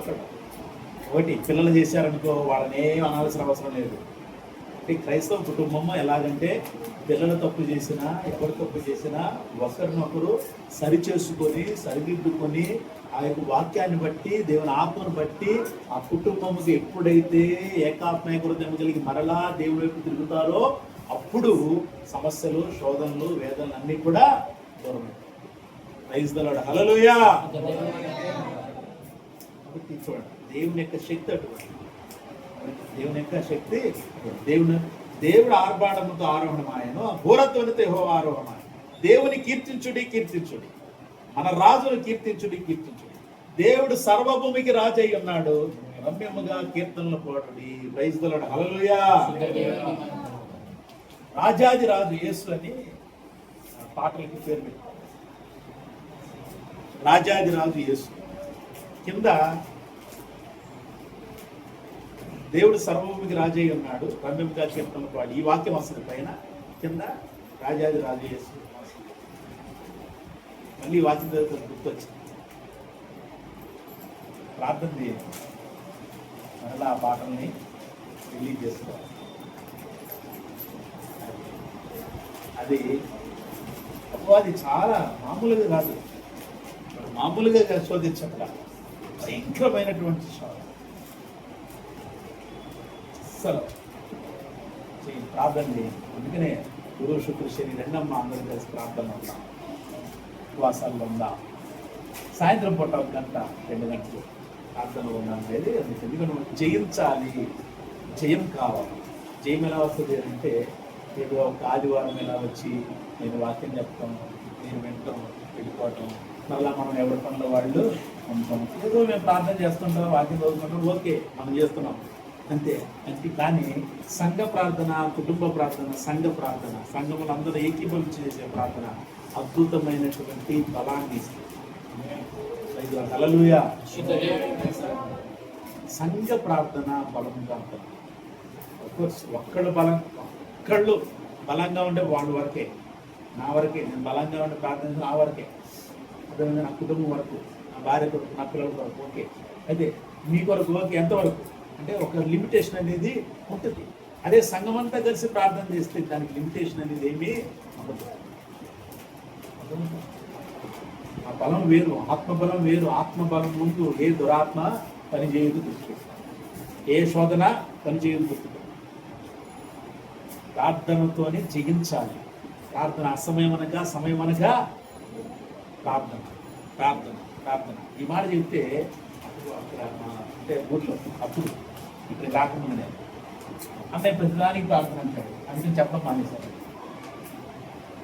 ఒకటి పిల్లలు చేశారనుకో, వాళ్ళని ఏం అనాల్సిన అవసరం లేదు. అంటే క్రైస్తవ కుటుంబము ఎలాగంటే పిల్లలు తప్పు చేసినా ఎవరు తప్పు చేసినా ఒకరినొకరు సరిచేసుకొని సరిదిద్దుకొని ఆ యొక్క వాక్యాన్ని బట్టి దేవుని ఆత్మను బట్టి ఆ కుటుంబముకి ఎప్పుడైతే ఏకాత్మీకృతం కలిగి మరలా దేవుని వైపు తిరుగుతారో అప్పుడు సమస్యలు శోధనలు వేదనలు అన్నీ కూడా దూరం. ప్రైజ్ ది లార్డ్, హల్లెలూయా. కాబట్టి చూడండి, దేవుని యొక్క శక్తి అటువంటి, దేవుని యొక్క శక్తి. దేవుడు ఆర్భాటముతో ఆరోహణమాయను, ఘోరత్వనితో యెహోవా ఆరోహణమాయను. దేవుని కీర్తించుడి కీర్తించుడి, మన రాజును కీర్తించుడి కీర్తించుడి. దేవుడు సర్వభూమికి రాజు అయి ఉన్నాడు, రమ్యముగా కీర్తనలు పాడుడి. ప్రైజ్ ది లార్డ్, హల్లెలూయా. రాజాది రాజు యేసు అని పాటలకి పేరు పెట్టారు. రాజాది రాజు యేసు కింద దేవుడు సర్వభూమికి రాజై ఉన్నాడు, రమ్యముగా కీర్తనలు పాడు. ఈ వాక్యం వస్తుంది పైన, కింద రాజాది రాజు యేసు. మళ్ళీ ఈ వాక్యం గుర్తొచ్చింది. ప్రార్థన చేయండి, మరలా ఆ పాటల్ని రిలీజ్ చేసుకోవాలి. అది చాలా మామూలుగా కాదు, మామూలుగా శోధించట్ల, భయంకరమైనటువంటి శోధన. అసలు ప్రార్థన చేయండి. అందుకనే గురు శుక్ర శని రెండమ్మ అందరూ కలిసి ప్రార్థన ఉందాం, ఉపవాసాల్లో ఉందాం. సాయంత్రం పూట 1 గంట 2 గంటలు ప్రార్థన ఉందాం అనేది. ఎందుకంటే జయించాలి, జయం కావాలి. జయం ఎలా వస్తుంది అంటే ఏదో ఒక ఆదివారం ఎలా వచ్చి నేను వాక్యం చెప్తాం, నేను వింటాం, వెళ్ళిపోవటం, మళ్ళీ మనం ఎవరి పనుల వాళ్ళు ఉంటాం. ఏదో మేము ప్రార్థన చేస్తుంటాం, వాక్యం చదువుకుంటాం, ఓకే మనం చేస్తున్నాం అంతే. అంటే కానీ సంఘ ప్రార్థన, కుటుంబ ప్రార్థన, సంఘ ప్రార్థన, సంఘములు అందరూ ఏకీభవించి చేసే ప్రార్థన అద్భుతమైనటువంటి బలాన్ని ఇస్తుంది. హల్లెలూయా. సంఘ ప్రార్థన బలంగా ఉంటుంది. ఒక్కళ్ళు బలంగా ఉండే వాళ్ళ వరకే, నా వరకే, నేను బలంగా ఉండే ప్రార్థన నా వరకే, అదేవిధంగా నా కుటుంబం వరకు, నా భార్య కొరకు, నా పిల్లల కొరకు ఓకే. అయితే మీ కొరకు ఓకే, ఎంతవరకు అంటే ఒక లిమిటేషన్ అనేది ఉంటుంది. అదే సంఘం అంతా కలిసి ప్రార్థన చేస్తే దానికి లిమిటేషన్ అనేది ఏమీ ఉండదు. ఆ బలం వేరు, ఆత్మబలం వేరు. ఆత్మబలం ముందు ఏ దురాత్మ పనిచేయదు గుర్తుపెట్టు, ఏ శోధన పనిచేయదు గుర్తుపెట్టు. ప్రార్థనతోనే జయించాలి. ప్రార్థన అసమయం అనగా సమయం అనగా ప్రార్థన ప్రార్థన ప్రార్థన. ఈ మాట చెప్తే అక్కడ అంటే ఊర్లో అప్పుడు ఇక్కడ రాకముందే అన్నయ్య ప్రతిదానికి ప్రార్థన అంటాడు. అందుకని చెప్పడం మానేశారు.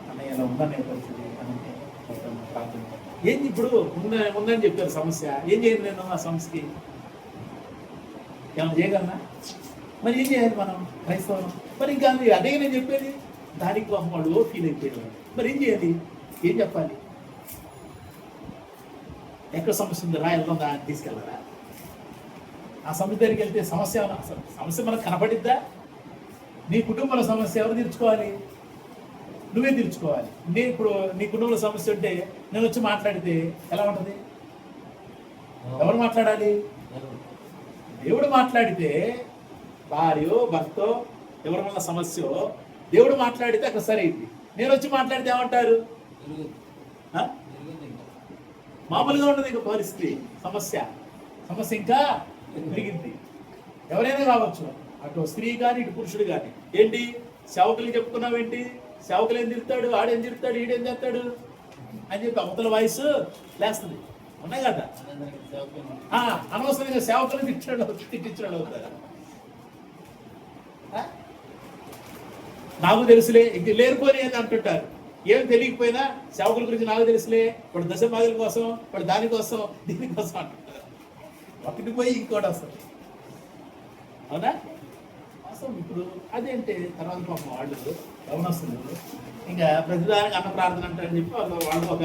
అన్నయ్య ఇలా ఉందనే పరిస్థితి అంటే ప్రార్థన. ఏంది ఇప్పుడు ఉందని చెప్పారు సమస్య, ఏం చేయాలి నేను ఆ సమస్యకి? ఏమైనా చేయగలనా? మరి ఏం చేయాలి మనం క్రైస్తవం? మరి ఇంకా అదే నేను చెప్పేది, దానికి వాళ్ళు ఫీల్ అయిపోయారు. మరి ఏం చేయాలి, ఏం చెప్పాలి? ఎక్కడ సమస్య ఉంది రా, వెళ్దాం దాన్ని తీసుకెళ్ళారా? ఆ సమస్య దగ్గరికి వెళ్తే సమస్య మనకు కనపడిద్దా? నీ కుటుంబంలో సమస్య ఎవరు తీర్చుకోవాలి? నువ్వే తీర్చుకోవాలి. నేను ఇప్పుడు నీ కుటుంబంలో సమస్య ఉంటే నేను వచ్చి మాట్లాడితే ఎలా ఉంటుంది? ఎవరు మాట్లాడాలి? దేవుడు మాట్లాడితే, భార్యో భర్తో ఎవరి వల్ల సమస్య దేవుడు మాట్లాడితే అక్కడ సరైంది. నేను వచ్చి మాట్లాడితే ఏమంటారు? మామూలుగా ఉండదు ఇక పరిస్థితి. సమస్య ఇంకా పెరిగింది. ఎవరైనా కావచ్చు, అటు స్త్రీ కానీ ఇటు పురుషుడు కానీ. ఏంటి సేవకులు చెప్పుకున్నావేంటి? సేవకులు ఏం తిరుగుతాడు, ఆడేం తిరుగుతాడు, ఈడేం చేస్తాడు అని చెప్పి అవతల వాయిస్ లేస్తుంది. ఉన్నాయి కదా, అనవసరంగా సేవకులు తిట్టించాడు అవుతారు. నాకు తెలుసులే, ఇంక లేరుపోని అని అంటుంటారు. ఏం తెలియకపోయినా సేవకుల గురించి నాకు తెలుసులే, వాడు దశభాగుల కోసం, వాడు దానికోసం దీనికోసం అంటుంటారు. ఒకటి పోయి ఇంకోటి వస్తుంది. అవునా? అసలు ఇప్పుడు అదేంటే తర్వాత పాపం వాళ్ళు గమనస్తులు ఇంకా ప్రతిదానికి అన్న ప్రార్థన అంటారని చెప్పి వాళ్ళు ఒక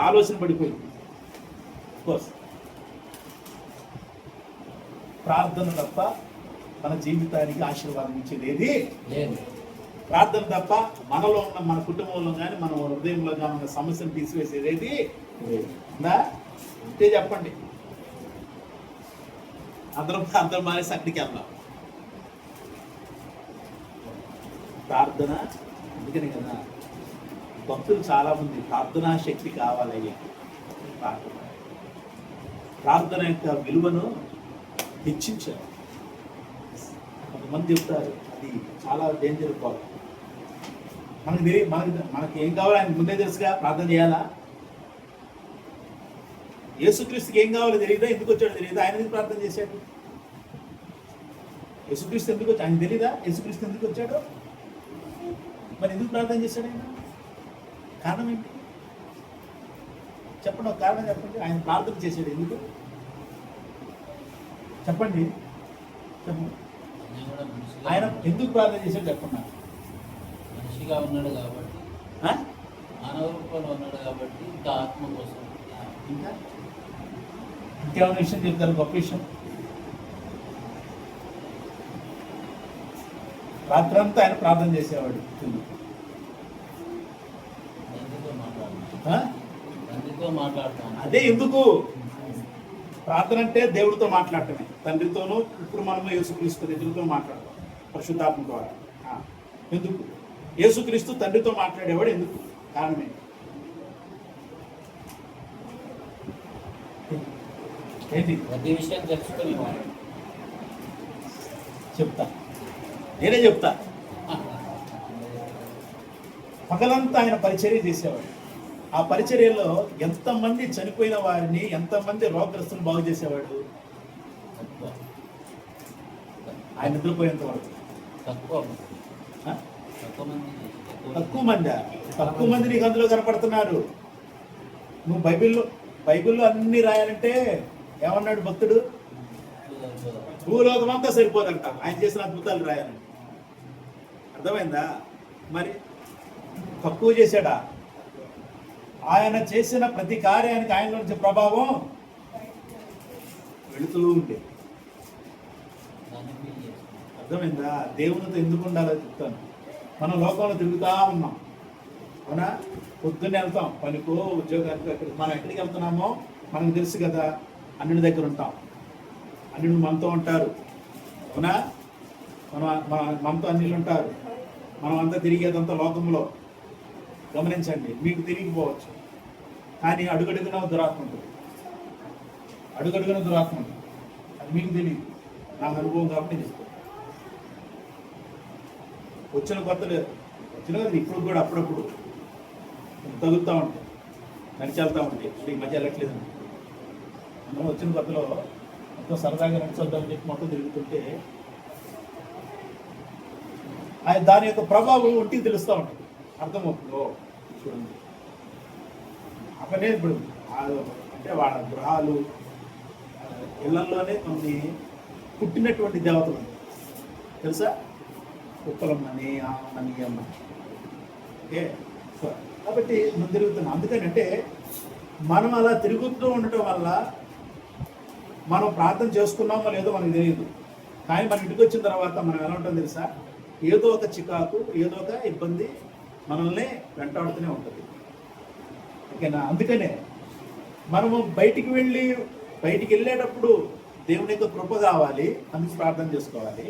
ఆలోచన పడిపోయింది. కోర్స్ ప్రార్థన తప్ప మన జీవితానికి ఆశీర్వాదం ఇచ్చేది ఏది లేదు. ప్రార్థన తప్ప మనలో ఉన్న, మన కుటుంబంలో కానీ మన హృదయంలో కానీ ఉన్న సమస్యను తీసివేసేది ఏది లేదు. అంతే చెప్పండి. అందరం మానేసి అక్కడికి వెళ్దాం. ప్రార్థన. అందుకని కదా భక్తులు చాలామంది ప్రార్థనా శక్తి కావాలయ్యా. ప్రార్థన యొక్క విలువను హెచ్చించారు. కొంతమంది చెప్తారు అది చాలా డేంజర్ కాల్. మనకి ఏం కావాలో ఆయన ముందే తెలుసుగా. ప్రార్థన చేయాలా? యేసుక్రీస్తుకి ఏం కావాలో తెలియదా? ఎందుకు వచ్చాడో తెలియదా? ఆయన ఎందుకు ప్రార్థన చేశాడు? యేసుక్రీస్తు ఎందుకు వచ్చాడు? ఆయన తెలీదా యేసుక్రీస్తు ఎందుకు వచ్చాడో? మరి ఎందుకు ప్రార్థన చేశాడు ఆయన? కారణం ఏంటి చెప్పండి, ఒక కారణం చెప్పండి. ఆయన ప్రార్థన చేశాడు ఎందుకు చెప్పండి. ఆయన ఎందుకు ప్రార్థన చేశాడు చెప్పండి. మనిషిగా ఉన్నాడు కాబట్టి, మానవ రూపంలో ఉన్నాడు కాబట్టి, ఇంకా ఆత్మ కోసం. ఇంకా ఇంకేమైనా విషయం చెప్తారు? గొప్ప విషయం. రాత్రంతా ఆయన ప్రార్థన చేసేవాడు. తండ్రితో మాట్లాడతాను. అదే ఎందుకు ప్రార్థన అంటే దేవుడితో మాట్లాడటమే. తండ్రితోనూ ఇప్పుడు మనము యేసుక్రీస్తు దేవుడితో మాట్లాడతాం పరిశుద్ధాత్మ ద్వారా. ఎందుకు యేసుక్రీస్తు తండ్రితో మాట్లాడేవాడు? ఎందుకు? కారణమే ఏంటి? ప్రతి విషయం తెలుసుకొని చెప్తా, నేనే చెప్తా. పగలంతా ఆయన పరిచర్య చేసేవాడు. ఆ పరిచర్యలో ఎంతమంది చనిపోయిన వారిని, ఎంతమంది రోగగ్రస్తులు బాగు చేసేవాడు? ఆయన నిద్రపోయేంత వరకు తక్కువ మంది నీకు అందులో కనపడుతున్నారు. నువ్వు బైబిల్లో అన్ని రాయాలంటే ఏమన్నాడు భక్తుడు? భూలోకమంతా సరిపోదంట ఆయన చేసిన అద్భుతాలు రాయాలంటే. అర్థమైందా? మరి తక్కువ చేశాడా? ఆయన చేసిన ప్రతి కార్యానికి ఆయనలో నుంచి ప్రభావం వెళుతూ ఉండే. అర్థమైందా? దేవునితో ఎందుకు ఉండాలో చెప్తాను. మనం లోకంలో తిరుగుతూ ఉన్నాం, అవునా? పొద్దున్నే వెళ్తాం పనికో ఉద్యోగానికి. మనం ఎక్కడికి వెళ్తున్నామో మనకు తెలుసు కదా. అన్నిటి దగ్గర ఉంటాం, అన్నిళ్ళు మనతో ఉంటారు, అవునా? మనతో అన్నిళ్ళు ఉంటారు. మనం అంతా తిరిగేదంతా లోకంలో. గమనించండి, మీకు తిరిగిపోవచ్చు కానీ అడుగడుగున దురాత్మ ఉంటుంది. అడుగడుగున దురాత్మ ఉంటుంది. అది మీకు తెలియదు. నాకు అనుభవం కాబట్టి చెప్తాను. వచ్చిన కొత్తలు వచ్చిన కదా ఇప్పుడు కూడా అప్పుడప్పుడు తగులుతూ ఉంటాయి, నడిచి వెళ్తూ ఉంటాయి. ఇప్పుడు ఈ మధ్య వెళ్ళట్లేదు. మనం వచ్చిన కొత్తలో మొత్తం సరదాగా నడిచొద్దామని చెప్పి మొత్తం తిరుగుతుంటే దాని యొక్క ప్రభావం ఒంటికి తెలుస్తూ ఉంటుంది. అర్థమవుతుందో చూడండి. అక్కడే ఇప్పుడు అంటే వాళ్ళ గృహాలు ఇళ్లలోనే కొన్ని పుట్టినటువంటి దేవతలు తెలుసా? కుక్కలమ్మని, ఆమని, అమ్మ. ఓకే, కాబట్టి మనం తిరుగుతున్నాం. అందుకనంటే మనం అలా తిరుగుతూ ఉండటం వల్ల మనం ప్రార్థన చేసుకున్నామో లేదో మనకు తెలియదు. కానీ మన ఇంటికి వచ్చిన తర్వాత మనం ఎలా ఉంటాం తెలుసా? ఏదో ఒక చికాకు, ఏదో ఒక ఇబ్బంది మనల్ని వెంటాడుతూనే ఉంటుంది. ఓకేనా? అందుకనే మనము బయటికి వెళ్ళేటప్పుడు దేవుని యొక్క కృప కావాలి, అందుకు ప్రార్థన చేసుకోవాలి.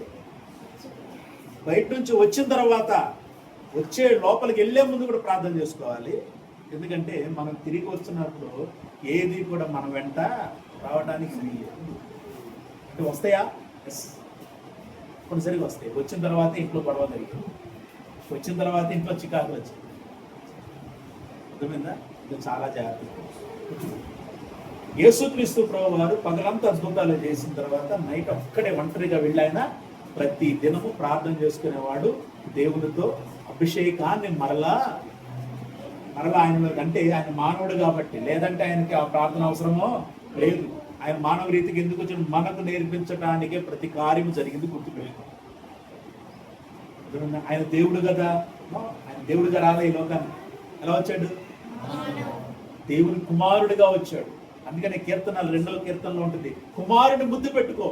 బయట నుంచి వచ్చిన తర్వాత వచ్చే లోపలికి వెళ్ళే ముందు కూడా ప్రార్థన చేసుకోవాలి. ఎందుకంటే మనం తిరిగి వస్తున్నప్పుడు ఏది కూడా మన వెంట రావడానికి వీలేదు. అంటే వస్తాయా? ఎస్, కొన్నిసరిగా వస్తాయి. వచ్చిన తర్వాత ఇంట్లో గొడవ జరిగింది, వచ్చిన తర్వాత ఇంట్లో చికాకులు వచ్చాయి. అర్థమైందా? ఇది చాలా జాగ్రత్త. యేసుక్రీస్తు ప్రభువు వారు పగలంతా అద్భుతాలు చేసిన తర్వాత నైట్ ఒక్కడే ఒంటరిగా వెళ్ళాయన ప్రతి దినము ప్రార్థన చేసుకునేవాడు. దేవునితో అభిషేకాన్ని మరలా ఆయనలో, అంటే ఆయన మానవుడు కాబట్టి, లేదంటే ఆయనకి ఆ ప్రార్థన అవసరమో లేదు. ఆయన మానవ రీతికి ఎందుకు వచ్చిన? మనకు నేర్పించడానికే ప్రతి కార్యము జరిగింది. గుర్తుపెట్టుకో. ఆయన దేవుడు కదా. ఆయన దేవుడిగా రాలే ఈ లోకాన్ని. ఎలా వచ్చాడు? దేవుని కుమారుడిగా వచ్చాడు. అందుకనే కీర్తనలు 2వ కీర్తనలో ఉంటుంది, కుమారుని ముద్దు పెట్టుకో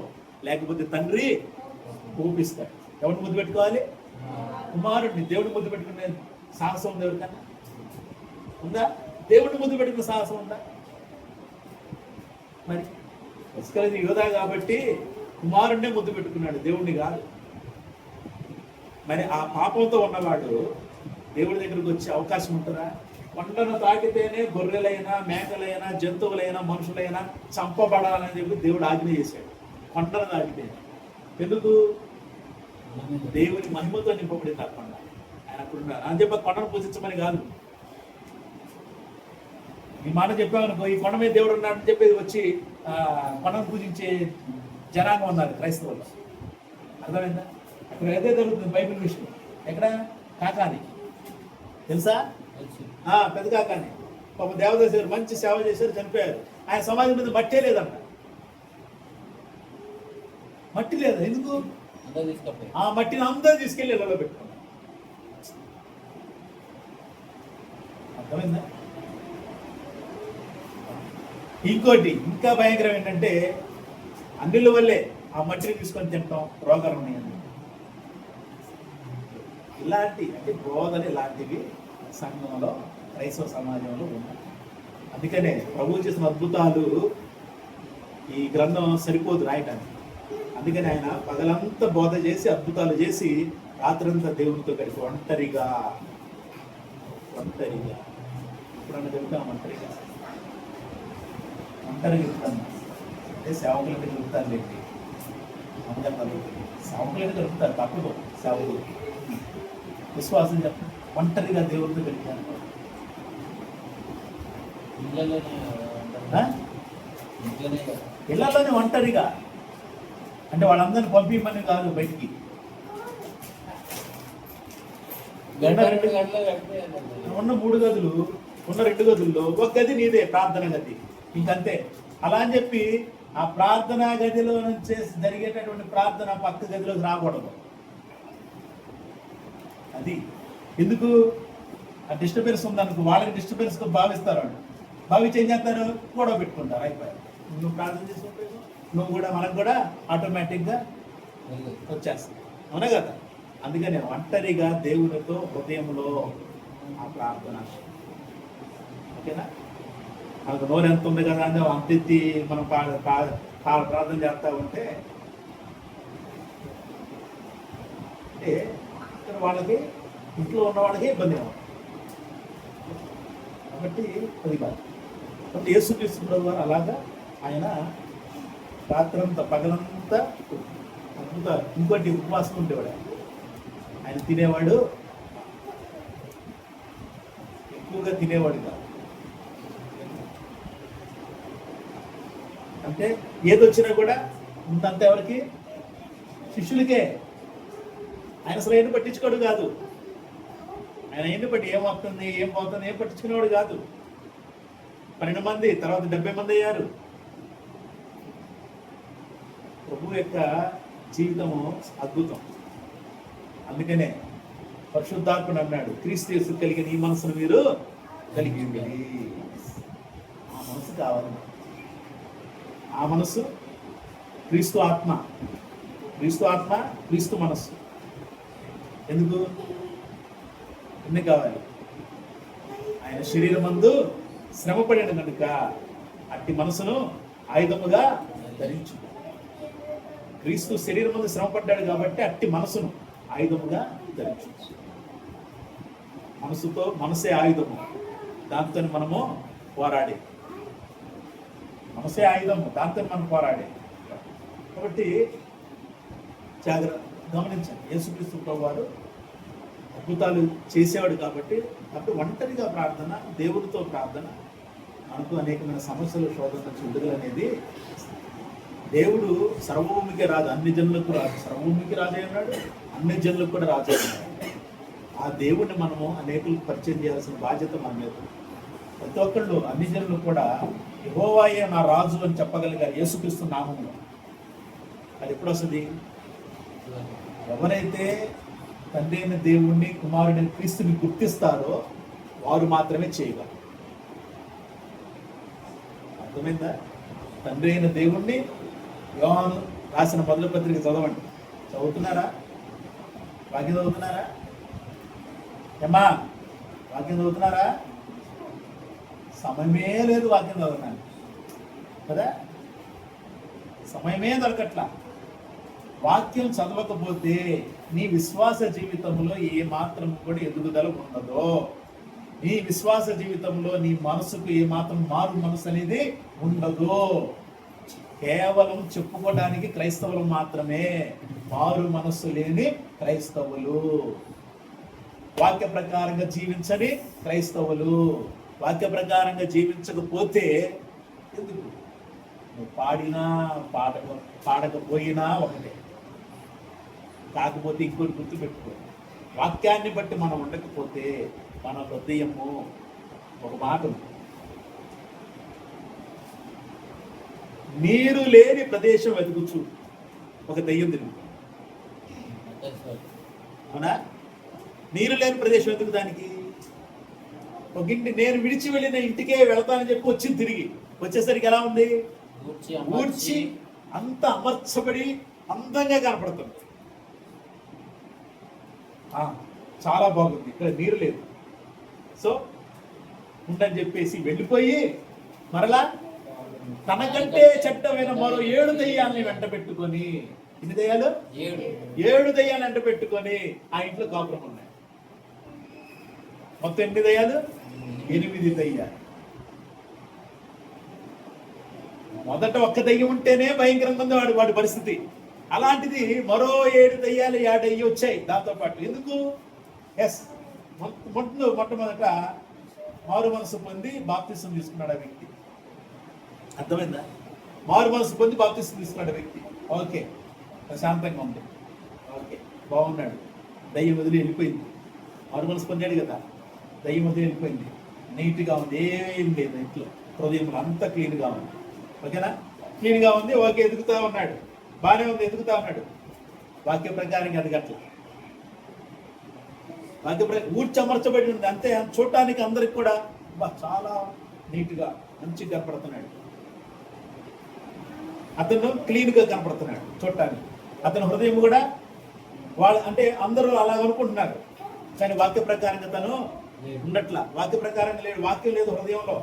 లేకపోతే తండ్రి కోపిస్తాడు. ఎవరిని ముద్దు పెట్టుకోవాలి? కుమారుడిని. దేవుడిని ముద్దు పెట్టుకునే సాహసం ఉంది ఎవరికన్నా? ఉందా? దేవుడిని ముద్దు పెట్టుకునే సాహసం ఉందా? మరి ఇస్కరియోతు యోధా కాబట్టి కుమారుడినే ముద్దు పెట్టుకున్నాడు, దేవుడిని కాదు. మరి ఆ పాపంతో ఉన్నవాడు దేవుడి దగ్గరికి వచ్చే అవకాశం ఉంటుందా? కొండను తాకితేనే గొర్రెలైనా, మేకలైనా, జంతువులైనా, మనుషులైనా చంపబడాలని చెప్పి దేవుడు ఆజ్ఞ చేశాడు. కొండను తాకితేనే ఎందుకు? దేవుని మహిమతో నింపబడింది ఆ కొండ. ఆయన అక్కడ ఉన్నారు అని చెప్పి కొండను పూజించమని కాదు. ఈ మాట చెప్పామనుకో, ఈ కొండ మీద దేవుడు ఉన్నాడని చెప్పి వచ్చి కొండను పూజించే జనాంగం ఉన్నారు క్రైస్తవులు. అర్థమైందా? అక్కడ ఏదే జరుగుతుంది బైబిల్ విషయం. ఎక్కడ? కాకాని తెలుసా? పెద్ద కాకాని పాప దేవదాసారు మంచి సేవ చేశారు, చనిపోయారు. ఆయన సమాజం మీద మట్టే లేదంట. మట్టి లేదు. ఎందుకు? ఆ మట్టిని అందరూ తీసుకెళ్ళి ఇళ్ళలో పెట్టుకున్నారు. అర్థమైందా? ఇంకోటి ఇంకా భయంకరం ఏంటంటే, అన్నిళ్ళ వల్లే ఆ మట్టిని తీసుకొని తింటాం, రోగాలు ఉన్నాయని. ఇలాంటి అంటే బోధలు ఇలాంటివి సంఘంలో, క్రైస్తవ సమాజంలో ఉన్నాయి. అందుకనే ప్రభువు చేసిన అద్భుతాలు ఈ గ్రంథం సరిపోదు రాయటానికి. అందుకని ఆయన పగలంతా బోధ చేసి, అద్భుతాలు చేసి, రాత్రంతా దేవునితో కలిసి ఒంటరిగా ఇప్పుడన్నా చెబుతాం ఒంటరిగా చెప్తాను. అంటే సేవకులకి చెబుతాను లేండి, అందరూ సేవకులకి దొరుకుతారు, తప్పదు. సేవకులు విశ్వాసం చెప్పండి, ఒంటరిగా దేవుడితో కలిగాను. ఇళ్లలోనే ఒంటరిగా అంటే వాళ్ళందరినీ పంపించమని కాదు, బయటికి ఉన్న 3 గదులు, ఉన్న 2 గదుల్లో ఒక గది నీదే, ప్రార్థన గది, ఇంకంతే. అలా అని చెప్పి ఆ ప్రార్థనా గదిలో నుంచి జరిగేటటువంటి ప్రార్థన పక్క గదిలోకి రాకూడదు. అది ఎందుకు? ఆ డిస్టర్బెన్స్ ఉందనుకో, వాళ్ళకి డిస్టర్బెన్స్ భావిస్తారు. వాళ్ళు భావించి ఏం చేస్తారు? గొడవ పెట్టుకుంటారు. అయిపోయారు. నువ్వు ప్రార్థన చేసుకుంటే నువ్వు కూడా, మనకు కూడా ఆటోమేటిక్గా వచ్చేస్తావు. అవునా కదా? అందుకని నేను ఒంటరిగా దేవునితో హృదయంలో ఆ ప్రార్థన. ఓకేనా? మనకు నోరు ఎంత ఉంది కదా అని అంతెత్తి మనం ప్రార్థన చేస్తా ఉంటే అంటే వాళ్ళకి, ఇంట్లో ఉన్న వాళ్ళకి ఇబ్బంది కావాలి. కాబట్టి అది కాదు. కాబట్టి యేసుక్రీస్తు వారు అలాగా ఆయన రాత్రంతా పగలంతా అద్భుతాలు. ఇంకోటి ఉపవాసం ఉండేవాడు ఆయన తినేవాడు, ఎక్కువగా తినేవాడు కాదు. అంటే ఏదొచ్చినా కూడా ముందంతా ఎవరికి? శిష్యులకే. ఆయన అసలు ఏం పట్టించుకోడు కాదు. ఆయన ఎన్ని బట్టి ఏమవుతుంది, ఏం పోతుంది, ఏం పట్టించుకునేవాడు కాదు. 12 మంది, తర్వాత 70 మంది అయ్యారు. ప్రభు యొక్క జీవితము అద్భుతం. అందుకనే పరిశుద్ధాత్ముడు అన్నాడు, క్రీస్తు యేసు కలిగిన ఈ మనసును మీరు కలిగి ఉండాలి. ఆ మనసు కావాలి. ఆ మనసు క్రీస్తు ఆత్మ, క్రీస్తు మనస్సు. ఎందుకు కావాలి? ఆయన శరీరమందు శ్రమపడిన కనుక అట్టి మనసును ఆయుధముగా ధరించు. క్రీస్తు శరీరమందు శ్రమపడ్డాడు కాబట్టి అట్టి మనసును ఆయుధముగా ధరించు. మనసే ఆయుధము, దాంతో మనము పోరాడే. మనసే ఆయుధము, దాంతో మనం పోరాడే. కాబట్టి జాగ్రత్త గమనించండి. యేసుక్రీస్తు ప్రభువారు అద్భుతాలు చేసేవాడు కాబట్టి ఒంటరిగా ప్రార్థన, దేవుడితో ప్రార్థన మనకు అనేకమైన సమస్యలు, శోధన, చుండుదలు అనేది. దేవుడు సర్వభూమికి రాజు, అన్ని జనులకు రాజు. సర్వభూమికి రాజు ఉన్నాడు, అన్ని జనులకు కూడా రాజు ఉన్నాడు. ఆ దేవుడిని మనము అనేకులకు పరిచయం చేయాల్సిన బాధ్యత మన మీద. ప్రతి ఒక్కళ్ళు, అన్ని జనులు కూడా యెహోవాయే నా రాజు అని చెప్పగలిగారు యేసుక్రీస్తు నామములో. అది ఎప్పుడు వస్తుంది? ఎవరైతే తండ్రి అయిన దేవుణ్ణి, కుమారుడైన క్రీస్తుని గుర్తిస్తారో వారు మాత్రమే చేయగలరు. అర్థమైందా? తండ్రి అయిన దేవుణ్ణి యోహాను రాసిన మొదటి పత్రిక చదవండి. చదువుతున్నారా? వాక్యం చదువుతున్నారా? ఏమ్మా, వాక్యం చదువుతున్నారా? సమయమే లేదు వాక్యం చదవడానికి కదా, సమయమే దొరకట్లా. వాక్యం చదవకపోతే నీ విశ్వాస జీవితంలో ఏ మాత్రం కూడా ఎదుగుదల ఉండదు. నీ విశ్వాస జీవితంలో నీ మనసుకు ఏ మాత్రం మారు మనసు అనేది ఉండదు. కేవలం చెప్పుకోవడానికి క్రైస్తవులు మాత్రమే మారు మనస్సు లేని క్రైస్తవులు, వాక్య ప్రకారంగా జీవించని క్రైస్తవులు. వాక్య ప్రకారంగా జీవించకపోతే ఎందుకు? నువ్వు పాడినా పాడకపోయినా ఒకటే. కాకపోతే ఇంకోటి గుర్తుపెట్టుకో, వాక్యాన్ని బట్టి మనం ఉండకపోతే మన హృదయము ఒక మాట ఉంది, నీరు లేని ప్రదేశం వెతుకుచు ఒక దెయ్యం తిరుగు. అవునా? నీరు లేని ప్రదేశం వెతుకుదానికి ఒక ఇంటి, నేను విడిచి వెళ్ళిన ఇంటికే వెళతానని చెప్పి వచ్చింది. తిరిగి వచ్చేసరికి ఎలా ఉంది? ఊడ్చి అంత అమర్చబడి అందంగా కనపడుతుంది. చాలా బాగుంది, ఇక్కడ నీరు లేదు, సో ఉండని చెప్పేసి వెళ్ళిపోయి మరలా తనకంటే చెడ్డమైన మరో 7 దెయ్యాలని వెంట పెట్టుకొని, ఎన్ని దెయ్యాలు? 7 దెయ్యాలు వెంట పెట్టుకొని ఆ ఇంట్లో కాపురం ఉన్నాయి. మొత్తం ఎన్ని దెయ్యాలు? 8 దెయ్యాలు. మొదట ఒక్క దెయ్యం ఉంటేనే భయంకరంగా ఉంది వాడి పరిస్థితి. అలాంటిది మరో 7 దెయ్యాలు యాడ్ అయ్యి వచ్చాయి దాంతో పాటు. ఎందుకు? ఎస్, మొట్టమొదట మారు మనసు పొంది బాప్తిసం తీసుకున్నాడు ఆ వ్యక్తి. అర్థమైందా? మారు మనసు పొంది బాప్తిసం తీసుకున్నాడు ఆ వ్యక్తి. ఓకే, ప్రశాంతంగా ఉంది, ఓకే బాగున్నాడు. దయ్యం వదిలి వెళ్ళిపోయింది. మారు మనసు పొందాడు కదా, దయ్యం వదిలి వెళ్ళిపోయింది. నీట్గా ఉంది, ఏం లేదు ఇంట్లో, హృదయంలో అంతా క్లీన్గా ఉంది. ఓకేనా? క్లీన్గా ఉంది, ఓకే, ఎదుగుతూ ఉన్నాడు, బాగానే ఉంది, ఎదుగుతూ ఉన్నాడు. వాక్య ప్రకారంగా ఎదగట్ల. ఊడ్చి అమర్చబడి ఉంది అంతే. చూడటానికి అందరికి కూడా చాలా నీట్గా మంచిగా కనపడుతున్నాడు. అతను క్లీన్గా కనపడుతున్నాడు చూడటానికి. అతని హృదయం కూడా అంటే అందరూ అలా అనుకుంటున్నారు, కానీ వాక్య ప్రకారంగా తను ఉండట్లా. వాక్య ప్రకారంగా లేడు, వాక్యం లేదు హృదయంలో.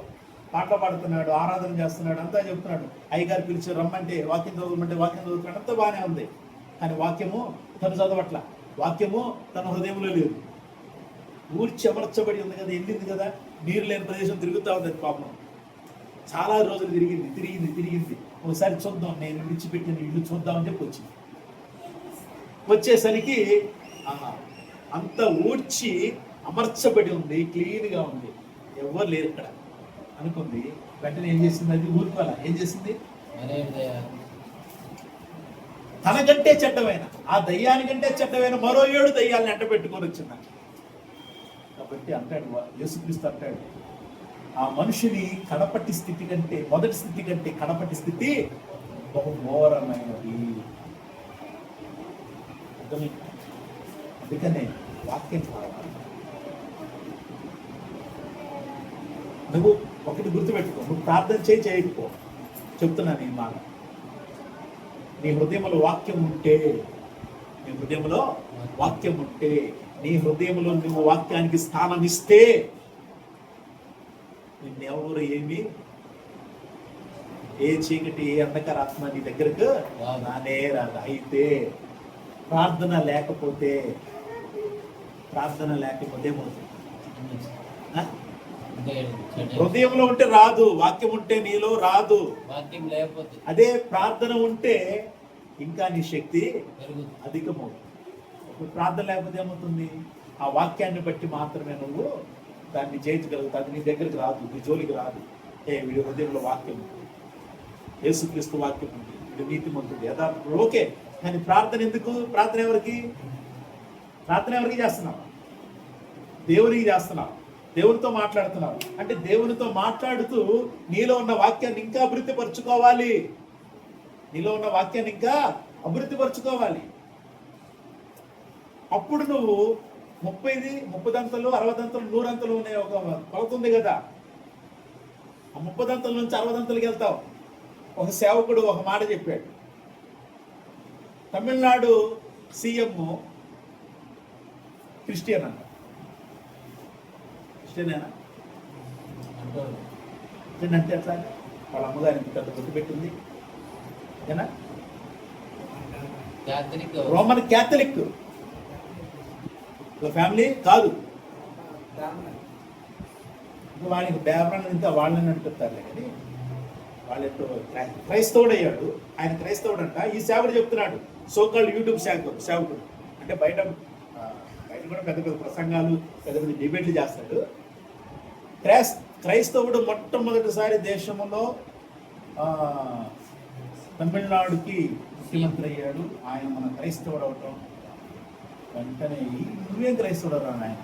పాటలు పాడుతున్నాడు, ఆరాధన చేస్తున్నాడు, అంతా చెప్తున్నాడు. అయ్యగారు పిలిచి రమ్మంటే వాక్యం చదవమంటే వాక్యం చదువుతున్నాడు, అంతా బాగానే ఉంది. కానీ వాక్యము తను చదవట్ల, వాక్యము తన హృదయంలో లేదు. ఊడ్చి అమర్చబడి ఉంది కదా, వెళ్ళింది కదా, నీరు లేని ప్రదేశం తిరుగుతూ ఉంది పాపం. చాలా రోజులు తిరిగింది. ఒకసారి చూద్దాం, నేను విడిచిపెట్టిన ఇల్లు చూద్దామని చెప్పి వచ్చింది. వచ్చేసరికి అంత ఊడ్చి అమర్చబడి ఉంది, క్లీన్గా ఉంది, ఎవరు లేరు ఇక్కడ అనుకుంది. వెంటనే ఏం చేసింది? అది ఊరుకోవాలా, ఏం చేసింది? తనకంటే చెడ్డమైన, ఆ దయ్యానికంటే చెడ్డమైన మరో 7 దయ్యాలను ఎంట పెట్టుకొని వచ్చింది. కాబట్టి అంటాడు యేసుక్రీస్తు అంటాడు, ఆ మనుషుని కడపటి స్థితి కంటే, మొదటి స్థితి కంటే కడపటి స్థితి బహుఘోరమైనది. అందుకనే వాక్యం కావాలి. నువ్వు ఒకటి గుర్తుపెట్టుకో, నువ్వు ప్రార్థన చేయకపో, చెప్తున్నా నీ మాట. నీ హృదయంలో వాక్యం ఉంటే, నీ హృదయంలో వాక్యం ఉంటే, నీ హృదయంలో నువ్వు వాక్యానికి స్థానం ఇస్తే నిన్నెవరు ఏమి, ఏ చీకటి, ఏ అంధకార ఆత్మ నీ దగ్గరకు నానే రాదు. అయితే ప్రార్థన లేకపోతే హృదయంలో ఉంటే రాదు, వాక్యం ఉంటే నీలో రాదు. అదే ప్రార్థన ఉంటే ఇంకా నీ శక్తి అధికమవుతుంది. ప్రార్థన లేకపోతే ఏమవుతుంది? ఆ వాక్యాన్ని బట్టి మాత్రమే నువ్వు దాన్ని జయించగలుగుతావు. అది నీ దగ్గరికి రాదు, నీ జోలికి రాదు. వీడి హృదయంలో వాక్యం ఉంది, యేసుక్రీస్తు వాక్యం ఉంది, వీడు నీతిమంతుడు, యథార్థుడు, ఓకే. కానీ ప్రార్థన ఎందుకు? ప్రార్థన ఎవరికి చేస్తున్నావు? దేవునికి చేస్తున్నావు, దేవునితో మాట్లాడుతున్నావు. అంటే దేవునితో మాట్లాడుతూ నీలో ఉన్న వాక్యాన్ని ఇంకా అభివృద్ధి పరుచుకోవాలి. అప్పుడు నువ్వు 30 దంతలు, 60 దంతలు, 100 దంతలు అనే ఒక కొలత ఉంది కదా, ఆ 30 దంతల నుంచి 60 దంతలకి వెళ్తావు. ఒక సేవకుడు ఒక మాట చెప్పాడు. తమిళనాడు సీఎం క్రిస్టియన్ అంట. క్రిస్టియనేనా అంటే ఎట్లా? వాళ్ళ అమ్మగారికి పెద్ద గుర్తు పెట్టింది, ఓకేనా? క్యాథలిక్ రోమన్ క్యాథలిక్ ఫ్యామిలీ కాదు. వాడికి బ్యాబ్రాన్ ఇంకా వాళ్ళని అంటుతారులే కానీ వాళ్ళు ఎప్పుడు క్రైస్తవుడు అయ్యాడు. ఆయన క్రైస్తవుడు అంట. ఈ సేవకుడు చెప్తున్నాడు, సోకాల్డ్ యూట్యూబ్ సేవకుడు అంటే బయట కూడా పెద్ద పెద్ద ప్రసంగాలు, పెద్ద పెద్ద డిబేట్లు చేస్తాడు. క్రైస్తవుడు మొట్టమొదటిసారి దేశంలో తమిళనాడుకి ముఖ్యమంత్రి అయ్యాడు. ఆయన మన క్రైస్తవుడు అవటం వెంటనే నువ్వేం క్రైస్తవుడు రా ఆయన.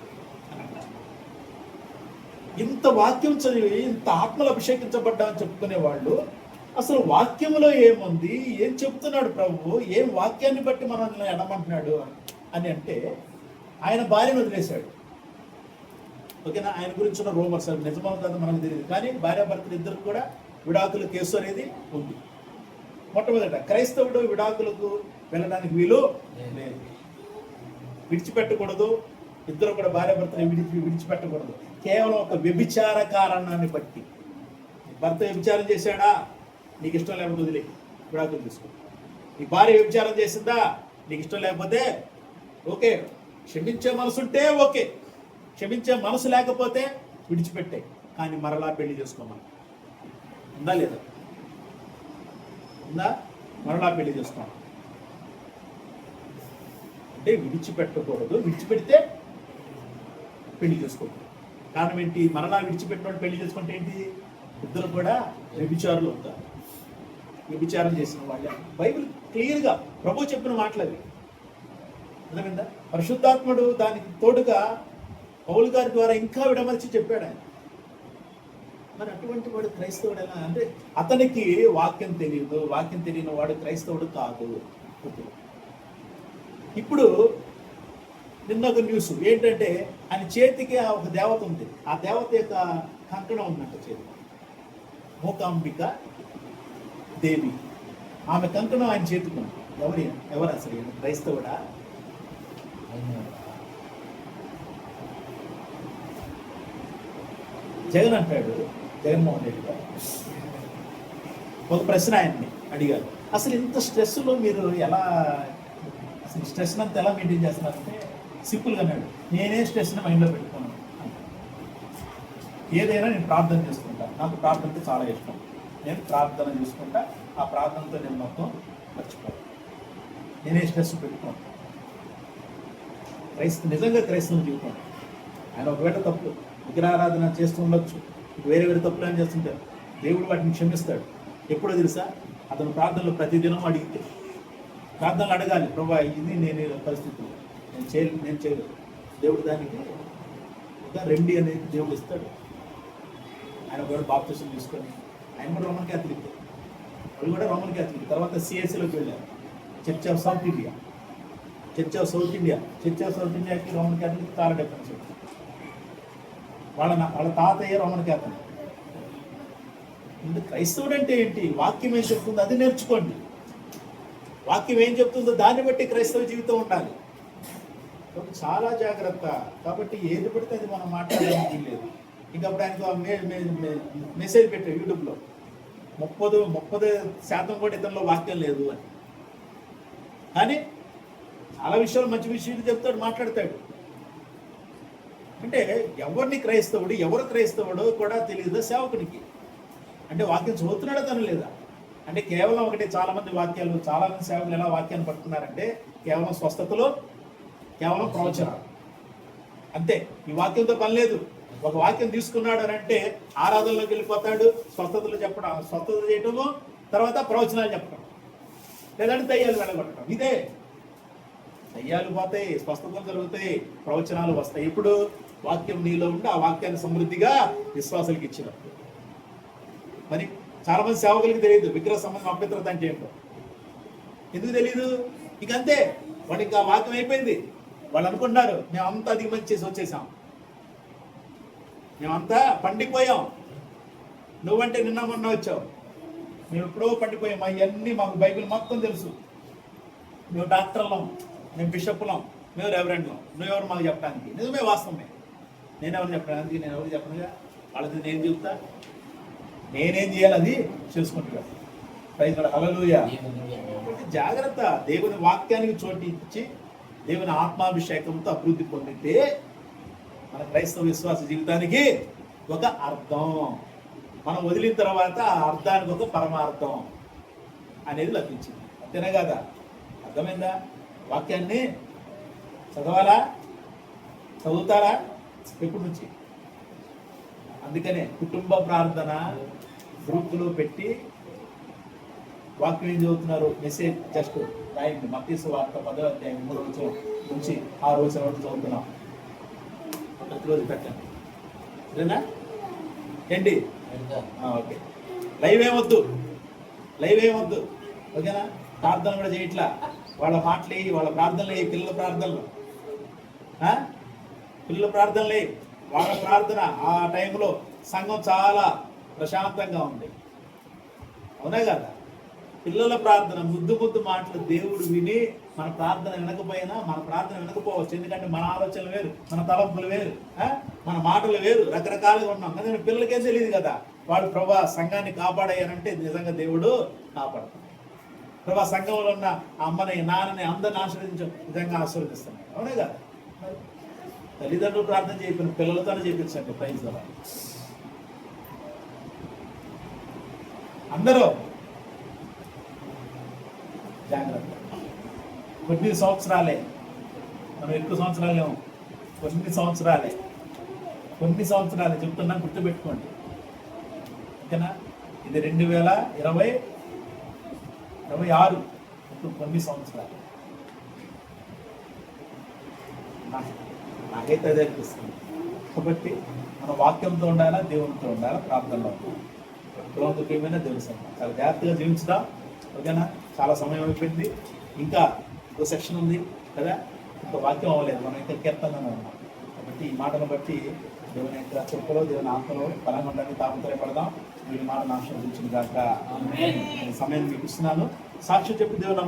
ఇంత వాక్యం చదివి ఇంత ఆత్మలు అభిషేకించబడ్డామని చెప్పుకునే వాళ్ళు అసలు వాక్యంలో ఏముంది, ఏం చెప్తున్నాడు ప్రభువు, ఏం వాక్యాన్ని బట్టి మనల్ని ఎడమంటున్నాడు అని అంటే ఆయన భార్యను వదిలేశాడు. ఓకేనా, ఆయన గురించి ఉన్న రూమర్స్ అవి నిజమో కాదో మనకు తెలియదు, కానీ భార్యాభర్తలు ఇద్దరు కూడా విడాకుల కేసు అనేది ఉంది. మొట్టమొదట క్రైస్తవుడు విడాకులకు వెళ్ళడానికి వీలు లేదు, విడిచిపెట్టకూడదు. ఇద్దరు కూడా భార్యాభర్తలు విడిచిపెట్టకూడదు. కేవలం ఒక వ్యభిచార కారణాన్ని బట్టి, భర్త వ్యభిచారం చేశాడా, నీకు ఇష్టం లేకపోతే వదిలే విడాకులు తీసుకో. నీ భార్య వ్యభిచారం చేసిందా, నీకు ఇష్టం లేకపోతే ఓకే, క్షమించే మనసు ఉంటే ఓకే, క్షమించే మనసు లేకపోతే విడిచిపెట్టే, కానీ మరలా పెళ్లి చేసుకోమని ఉందా లేదా? ఉందా? మరలా పెళ్లి చేసుకోమని అంటే విడిచిపెట్టకూడదు. విడిచిపెడితే పెళ్లి చేసుకోకూడదు. కారణం ఏంటి? మరలా విడిచిపెట్టినోడు పెళ్లి చేసుకుంటే ఏంటి? ఇద్దరు కూడా వ్యభిచారులు అవుతారు. వ్యభిచారం చేసిన వాళ్ళే. బైబిల్ క్లియర్గా ప్రభు చెప్పిన మాటలు అవి. అర్థమైందా? పరిశుద్ధాత్ముడు దానికి తోడుగా పౌలు గారి ద్వారా ఇంకా విడమర్చి చెప్పాడు ఆయన. మరి అటువంటి వాడు క్రైస్తవుడు ఎలా అంటే అతనికి వాక్యం తెలియదు, వాక్యం తెలియని వాడు క్రైస్తవుడు కాదు. ఇప్పుడు నిన్న ఒక న్యూస్ ఏంటంటే ఆయన చేతికి ఒక దేవత ఉంది, ఆ దేవత యొక్క కంకణం ఉందంట చేతి, మూకాంబిక దేవి, ఆమె కంకణం ఆయన చేతుకుంది. ఎవరు అసలు క్రైస్తవుడా? జగన్ అంటాడు, జగన్మోహన్ రెడ్డి గారు ఒక ప్రశ్న ఆయన్ని అడిగారు, అసలు ఇంత స్ట్రెస్లో మీరు ఎలా, అసలు స్ట్రెస్ అంతా ఎలా మెయింటైన్ చేస్తున్నారంటే సింపుల్గా అన్నాడు, నేనే స్ట్రెస్ని మైండ్లో పెట్టుకున్నాను, ఏదైనా నేను ప్రార్థన చేసుకుంటాను, నాకు ప్రార్థనతో చాలా ఇష్టం, నేను ప్రార్థన చేసుకుంటా, ఆ ప్రార్థనతో నేను మొత్తం మర్చిపోతాను, నేనే స్ట్రెస్ పెట్టుకోను. నిజంగా క్రైస్తవ జీవితం. ఆయన ఒకవేళ తప్పు విగ్రహారాధన చేస్తూ ఉండొచ్చు, వేరే వేరే తప్పులు అని చేస్తుంటారు, దేవుడు వాటిని క్షమిస్తాడు. ఎప్పుడో తెలుసా? అతను ప్రార్థనలు ప్రతిదినం అడిగితే, ప్రార్థనలు అడగాలి, ప్రభా ఇది నేను పరిస్థితులు నేను చేయలేదు, దేవుడు దానికి ఒక రెమెడీ అనేది దేవుడు ఇస్తాడు. ఆయన కూడా బాప్టిజం తీసుకొని, ఆయన కూడా రోమన్ క్యాథలిక్, వాళ్ళు కూడా రోమన్ క్యాథలిక్. తర్వాత సిఎస్సిలోకి వెళ్ళారు, church of south India. Church of south ఇండియాకి రోమన్ క్యాథలిక్ చాలా డిఫరెన్స్. వాళ్ళ తాతయ్య రోమన్ క్యాథలిక్. క్రైస్తవుడు అంటే ఏంటి? వాక్యం ఏం చెప్తుందో అది నేర్చుకోండి. వాక్యం ఏం చెప్తుందో దాన్ని బట్టి క్రైస్తవ జీవితం ఉండాలి. చాలా జాగ్రత్త. కాబట్టి ఏది పడితే అది మనం మాట్లాడడానికి లేదు. ఇంకప్పుడు ఆయనకు మెసేజ్ పెట్టారు యూట్యూబ్లో, 30% కూడా ఇతనిలో వాక్యం లేదు అని. కానీ చాలా విషయాలు, మంచి విషయాలు చెప్తాడు, మాట్లాడతాడు. అంటే ఎవరిని క్రైస్తవుడు, ఎవరు క్రైస్తవుడు కూడా తెలియదు సేవకునికి. అంటే వాక్యం చదువుతున్నాడా తను లేదా అంటే కేవలం ఒకటి, చాలామంది వాక్యాలు, చాలామంది సేవకులు ఎలా వాక్యాన్ని పట్టుకున్నారంటే కేవలం స్వస్థతలో, కేవలం ప్రవచనాలు అంతే. ఈ వాక్యంతో పని లేదు. ఒక వాక్యం తీసుకున్నాడు అని అంటే ఆరాధనలోకి వెళ్ళిపోతాడు, స్వస్థతలు చెప్పడం, స్వస్థత చేయటము, తర్వాత ప్రవచనాలు చెప్పడం, లేదంటే దయ్యాలు వెళ్ళగొట్టడం. ఇదే దయ్యాలు పోతాయి, స్వస్థతలు జరుగుతాయి, ప్రవచనాలు వస్తాయి. ఇప్పుడు వాక్యం నీలో ఉండి ఆ వాక్యాన్ని సమృద్ధిగా విశ్వాసాలకు ఇచ్చినప్పుడు. మరి చాలా మంది సేవకులకి తెలియదు విగ్రహ సంబంధం అభ్యంతరత అంటే ఏంటో. ఎందుకు తెలియదు? ఇక అంతే, వాడు ఇంకా వాక్యం అయిపోయింది. వాళ్ళు అనుకుంటున్నారు మేమంతా అధిగమించి చేసి వచ్చేసాం, మేమంతా పండిపోయాం, నువ్వంటే నిన్న మొన్న వచ్చావు, మేము ఎప్పుడో పండిపోయాం, అవన్నీ మాకు బైబిల్ మొత్తం తెలుసు, మేము డాక్టర్లం, మేము బిషప్లం, మేము రెవరెండ్లం, నువ్వెవరు మాకు చెప్పడానికి? నిజమే, వాస్తవమే. నేనెవరు చెప్పడానికి? నేను ఎవరు చెప్పనుగా. వాళ్ళకి నేను చెప్తా, నేనేం చేయాలి అది చేసుకుంటున్నాను. ప్రైజ్ హల్లెలూయా. దేవునికి కాబట్టి జాగ్రత్త. దేవుని వాక్యానికి చోటు ఇచ్చి దేవుని ఆత్మాభిషేకంతో అభివృద్ధి పొందితే మన క్రైస్తవ విశ్వాస జీవితానికి ఒక అర్థం, మనం వదిలిన తర్వాత ఆ అర్థానికి ఒక పరమార్థం అనేది లభించింది. అంతేనా కదా? అర్థమైందా? వాక్యాన్ని చదవాలా? చదువుతారా? ఎప్పటి నుంచి? అందుకనే కుటుంబ ప్రార్థన గ్రూపులో పెట్టి వాక్యం ఏం చదువుతున్నారు మెసేజ్ జస్ట్ రాయండి. మత్తయి సువార్త 10వ అధ్యాయం 3వ వచనం నుంచి 6వ వచనం వరకు చదువుతున్నాం. ప్రతిరోజు పెట్టండి, సరేనా? ఏంటి? పెడతారు. ఓకే. లైవ్ ఏమొద్దు, లైవ్ ఏమొద్దు, ఓకేనా? ప్రార్థన కూడా చేయట్లా. వాళ్ళ మాటలు వాళ్ళ ప్రార్థనలు పిల్లల ప్రార్థనలు, పిల్లల ప్రార్థనలే వాళ్ళ ప్రార్థన. ఆ టైంలో సంఘం చాలా ప్రశాంతంగా ఉంది, అవునా కదా? పిల్లల ప్రార్థన ముద్దు ముద్దు మాటలు దేవుడు విని మన ప్రార్థన వినకపోయినా మన ప్రార్థన వినకపోవచ్చు. ఎందుకంటే మన ఆలోచనలు వేరు, మన తలంపులు వేరు, మన మాటలు వేరు, రకరకాలుగా ఉన్నాం. కానీ పిల్లలకేం తెలియదు కదా. వాడు ప్రభా సంఘాన్ని కాపాడాయనంటే నిజంగా దేవుడు కాపాడతాడు. ప్రభా సంఘంలో ఉన్న అమ్మని నాన్నని అందరిని ఆశీర్వదించు, నిజంగా ఆశీర్వదిస్తున్నాడు, అవునే కదా? తల్లిదండ్రులు ప్రార్థన చేయకపోయిన పిల్లలతోనే చేయించండి. ప్రైజ్ కదా. అందరూ జాగ్రత్త. కొన్ని సంవత్సరాలే, మనం ఎక్కువ సంవత్సరాలేమో, కొన్ని సంవత్సరాలే చెప్తున్నా, గుర్తుపెట్టుకోండి, ఓకేనా? ఇది 2026, ఇప్పుడు కొన్ని సంవత్సరాలు. నాకైతే అదే అనిపిస్తుంది. కాబట్టి మన వాక్యంతో ఉండాలా, దేవునితో ఉండాలా, ప్రార్థనలో ఉండాలి. కులంతో ఏమైనా తెలుసు, చాలా జాగ్రత్తగా జీవించుదాం, ఓకేనా? చాలా సమయం అయిపోయింది, ఇంకా ఇంకో సెక్షన్ ఉంది కదా, ఇంకా వాక్యం అవ్వలేదు, మనం ఇంకా కీర్తనలో ఉన్నాం. కాబట్టి ఈ మాటను బట్టి దేవుని యొక్క చెప్పులో దేవుని ఆత్మలో బలంగా ఉండడానికి తాపత్రయపడదాం. వీడి మాట ఆశీర్వదించిన కాక సమయం మీకు ఇస్తున్నాను. సాక్షి చెప్పి దేవుని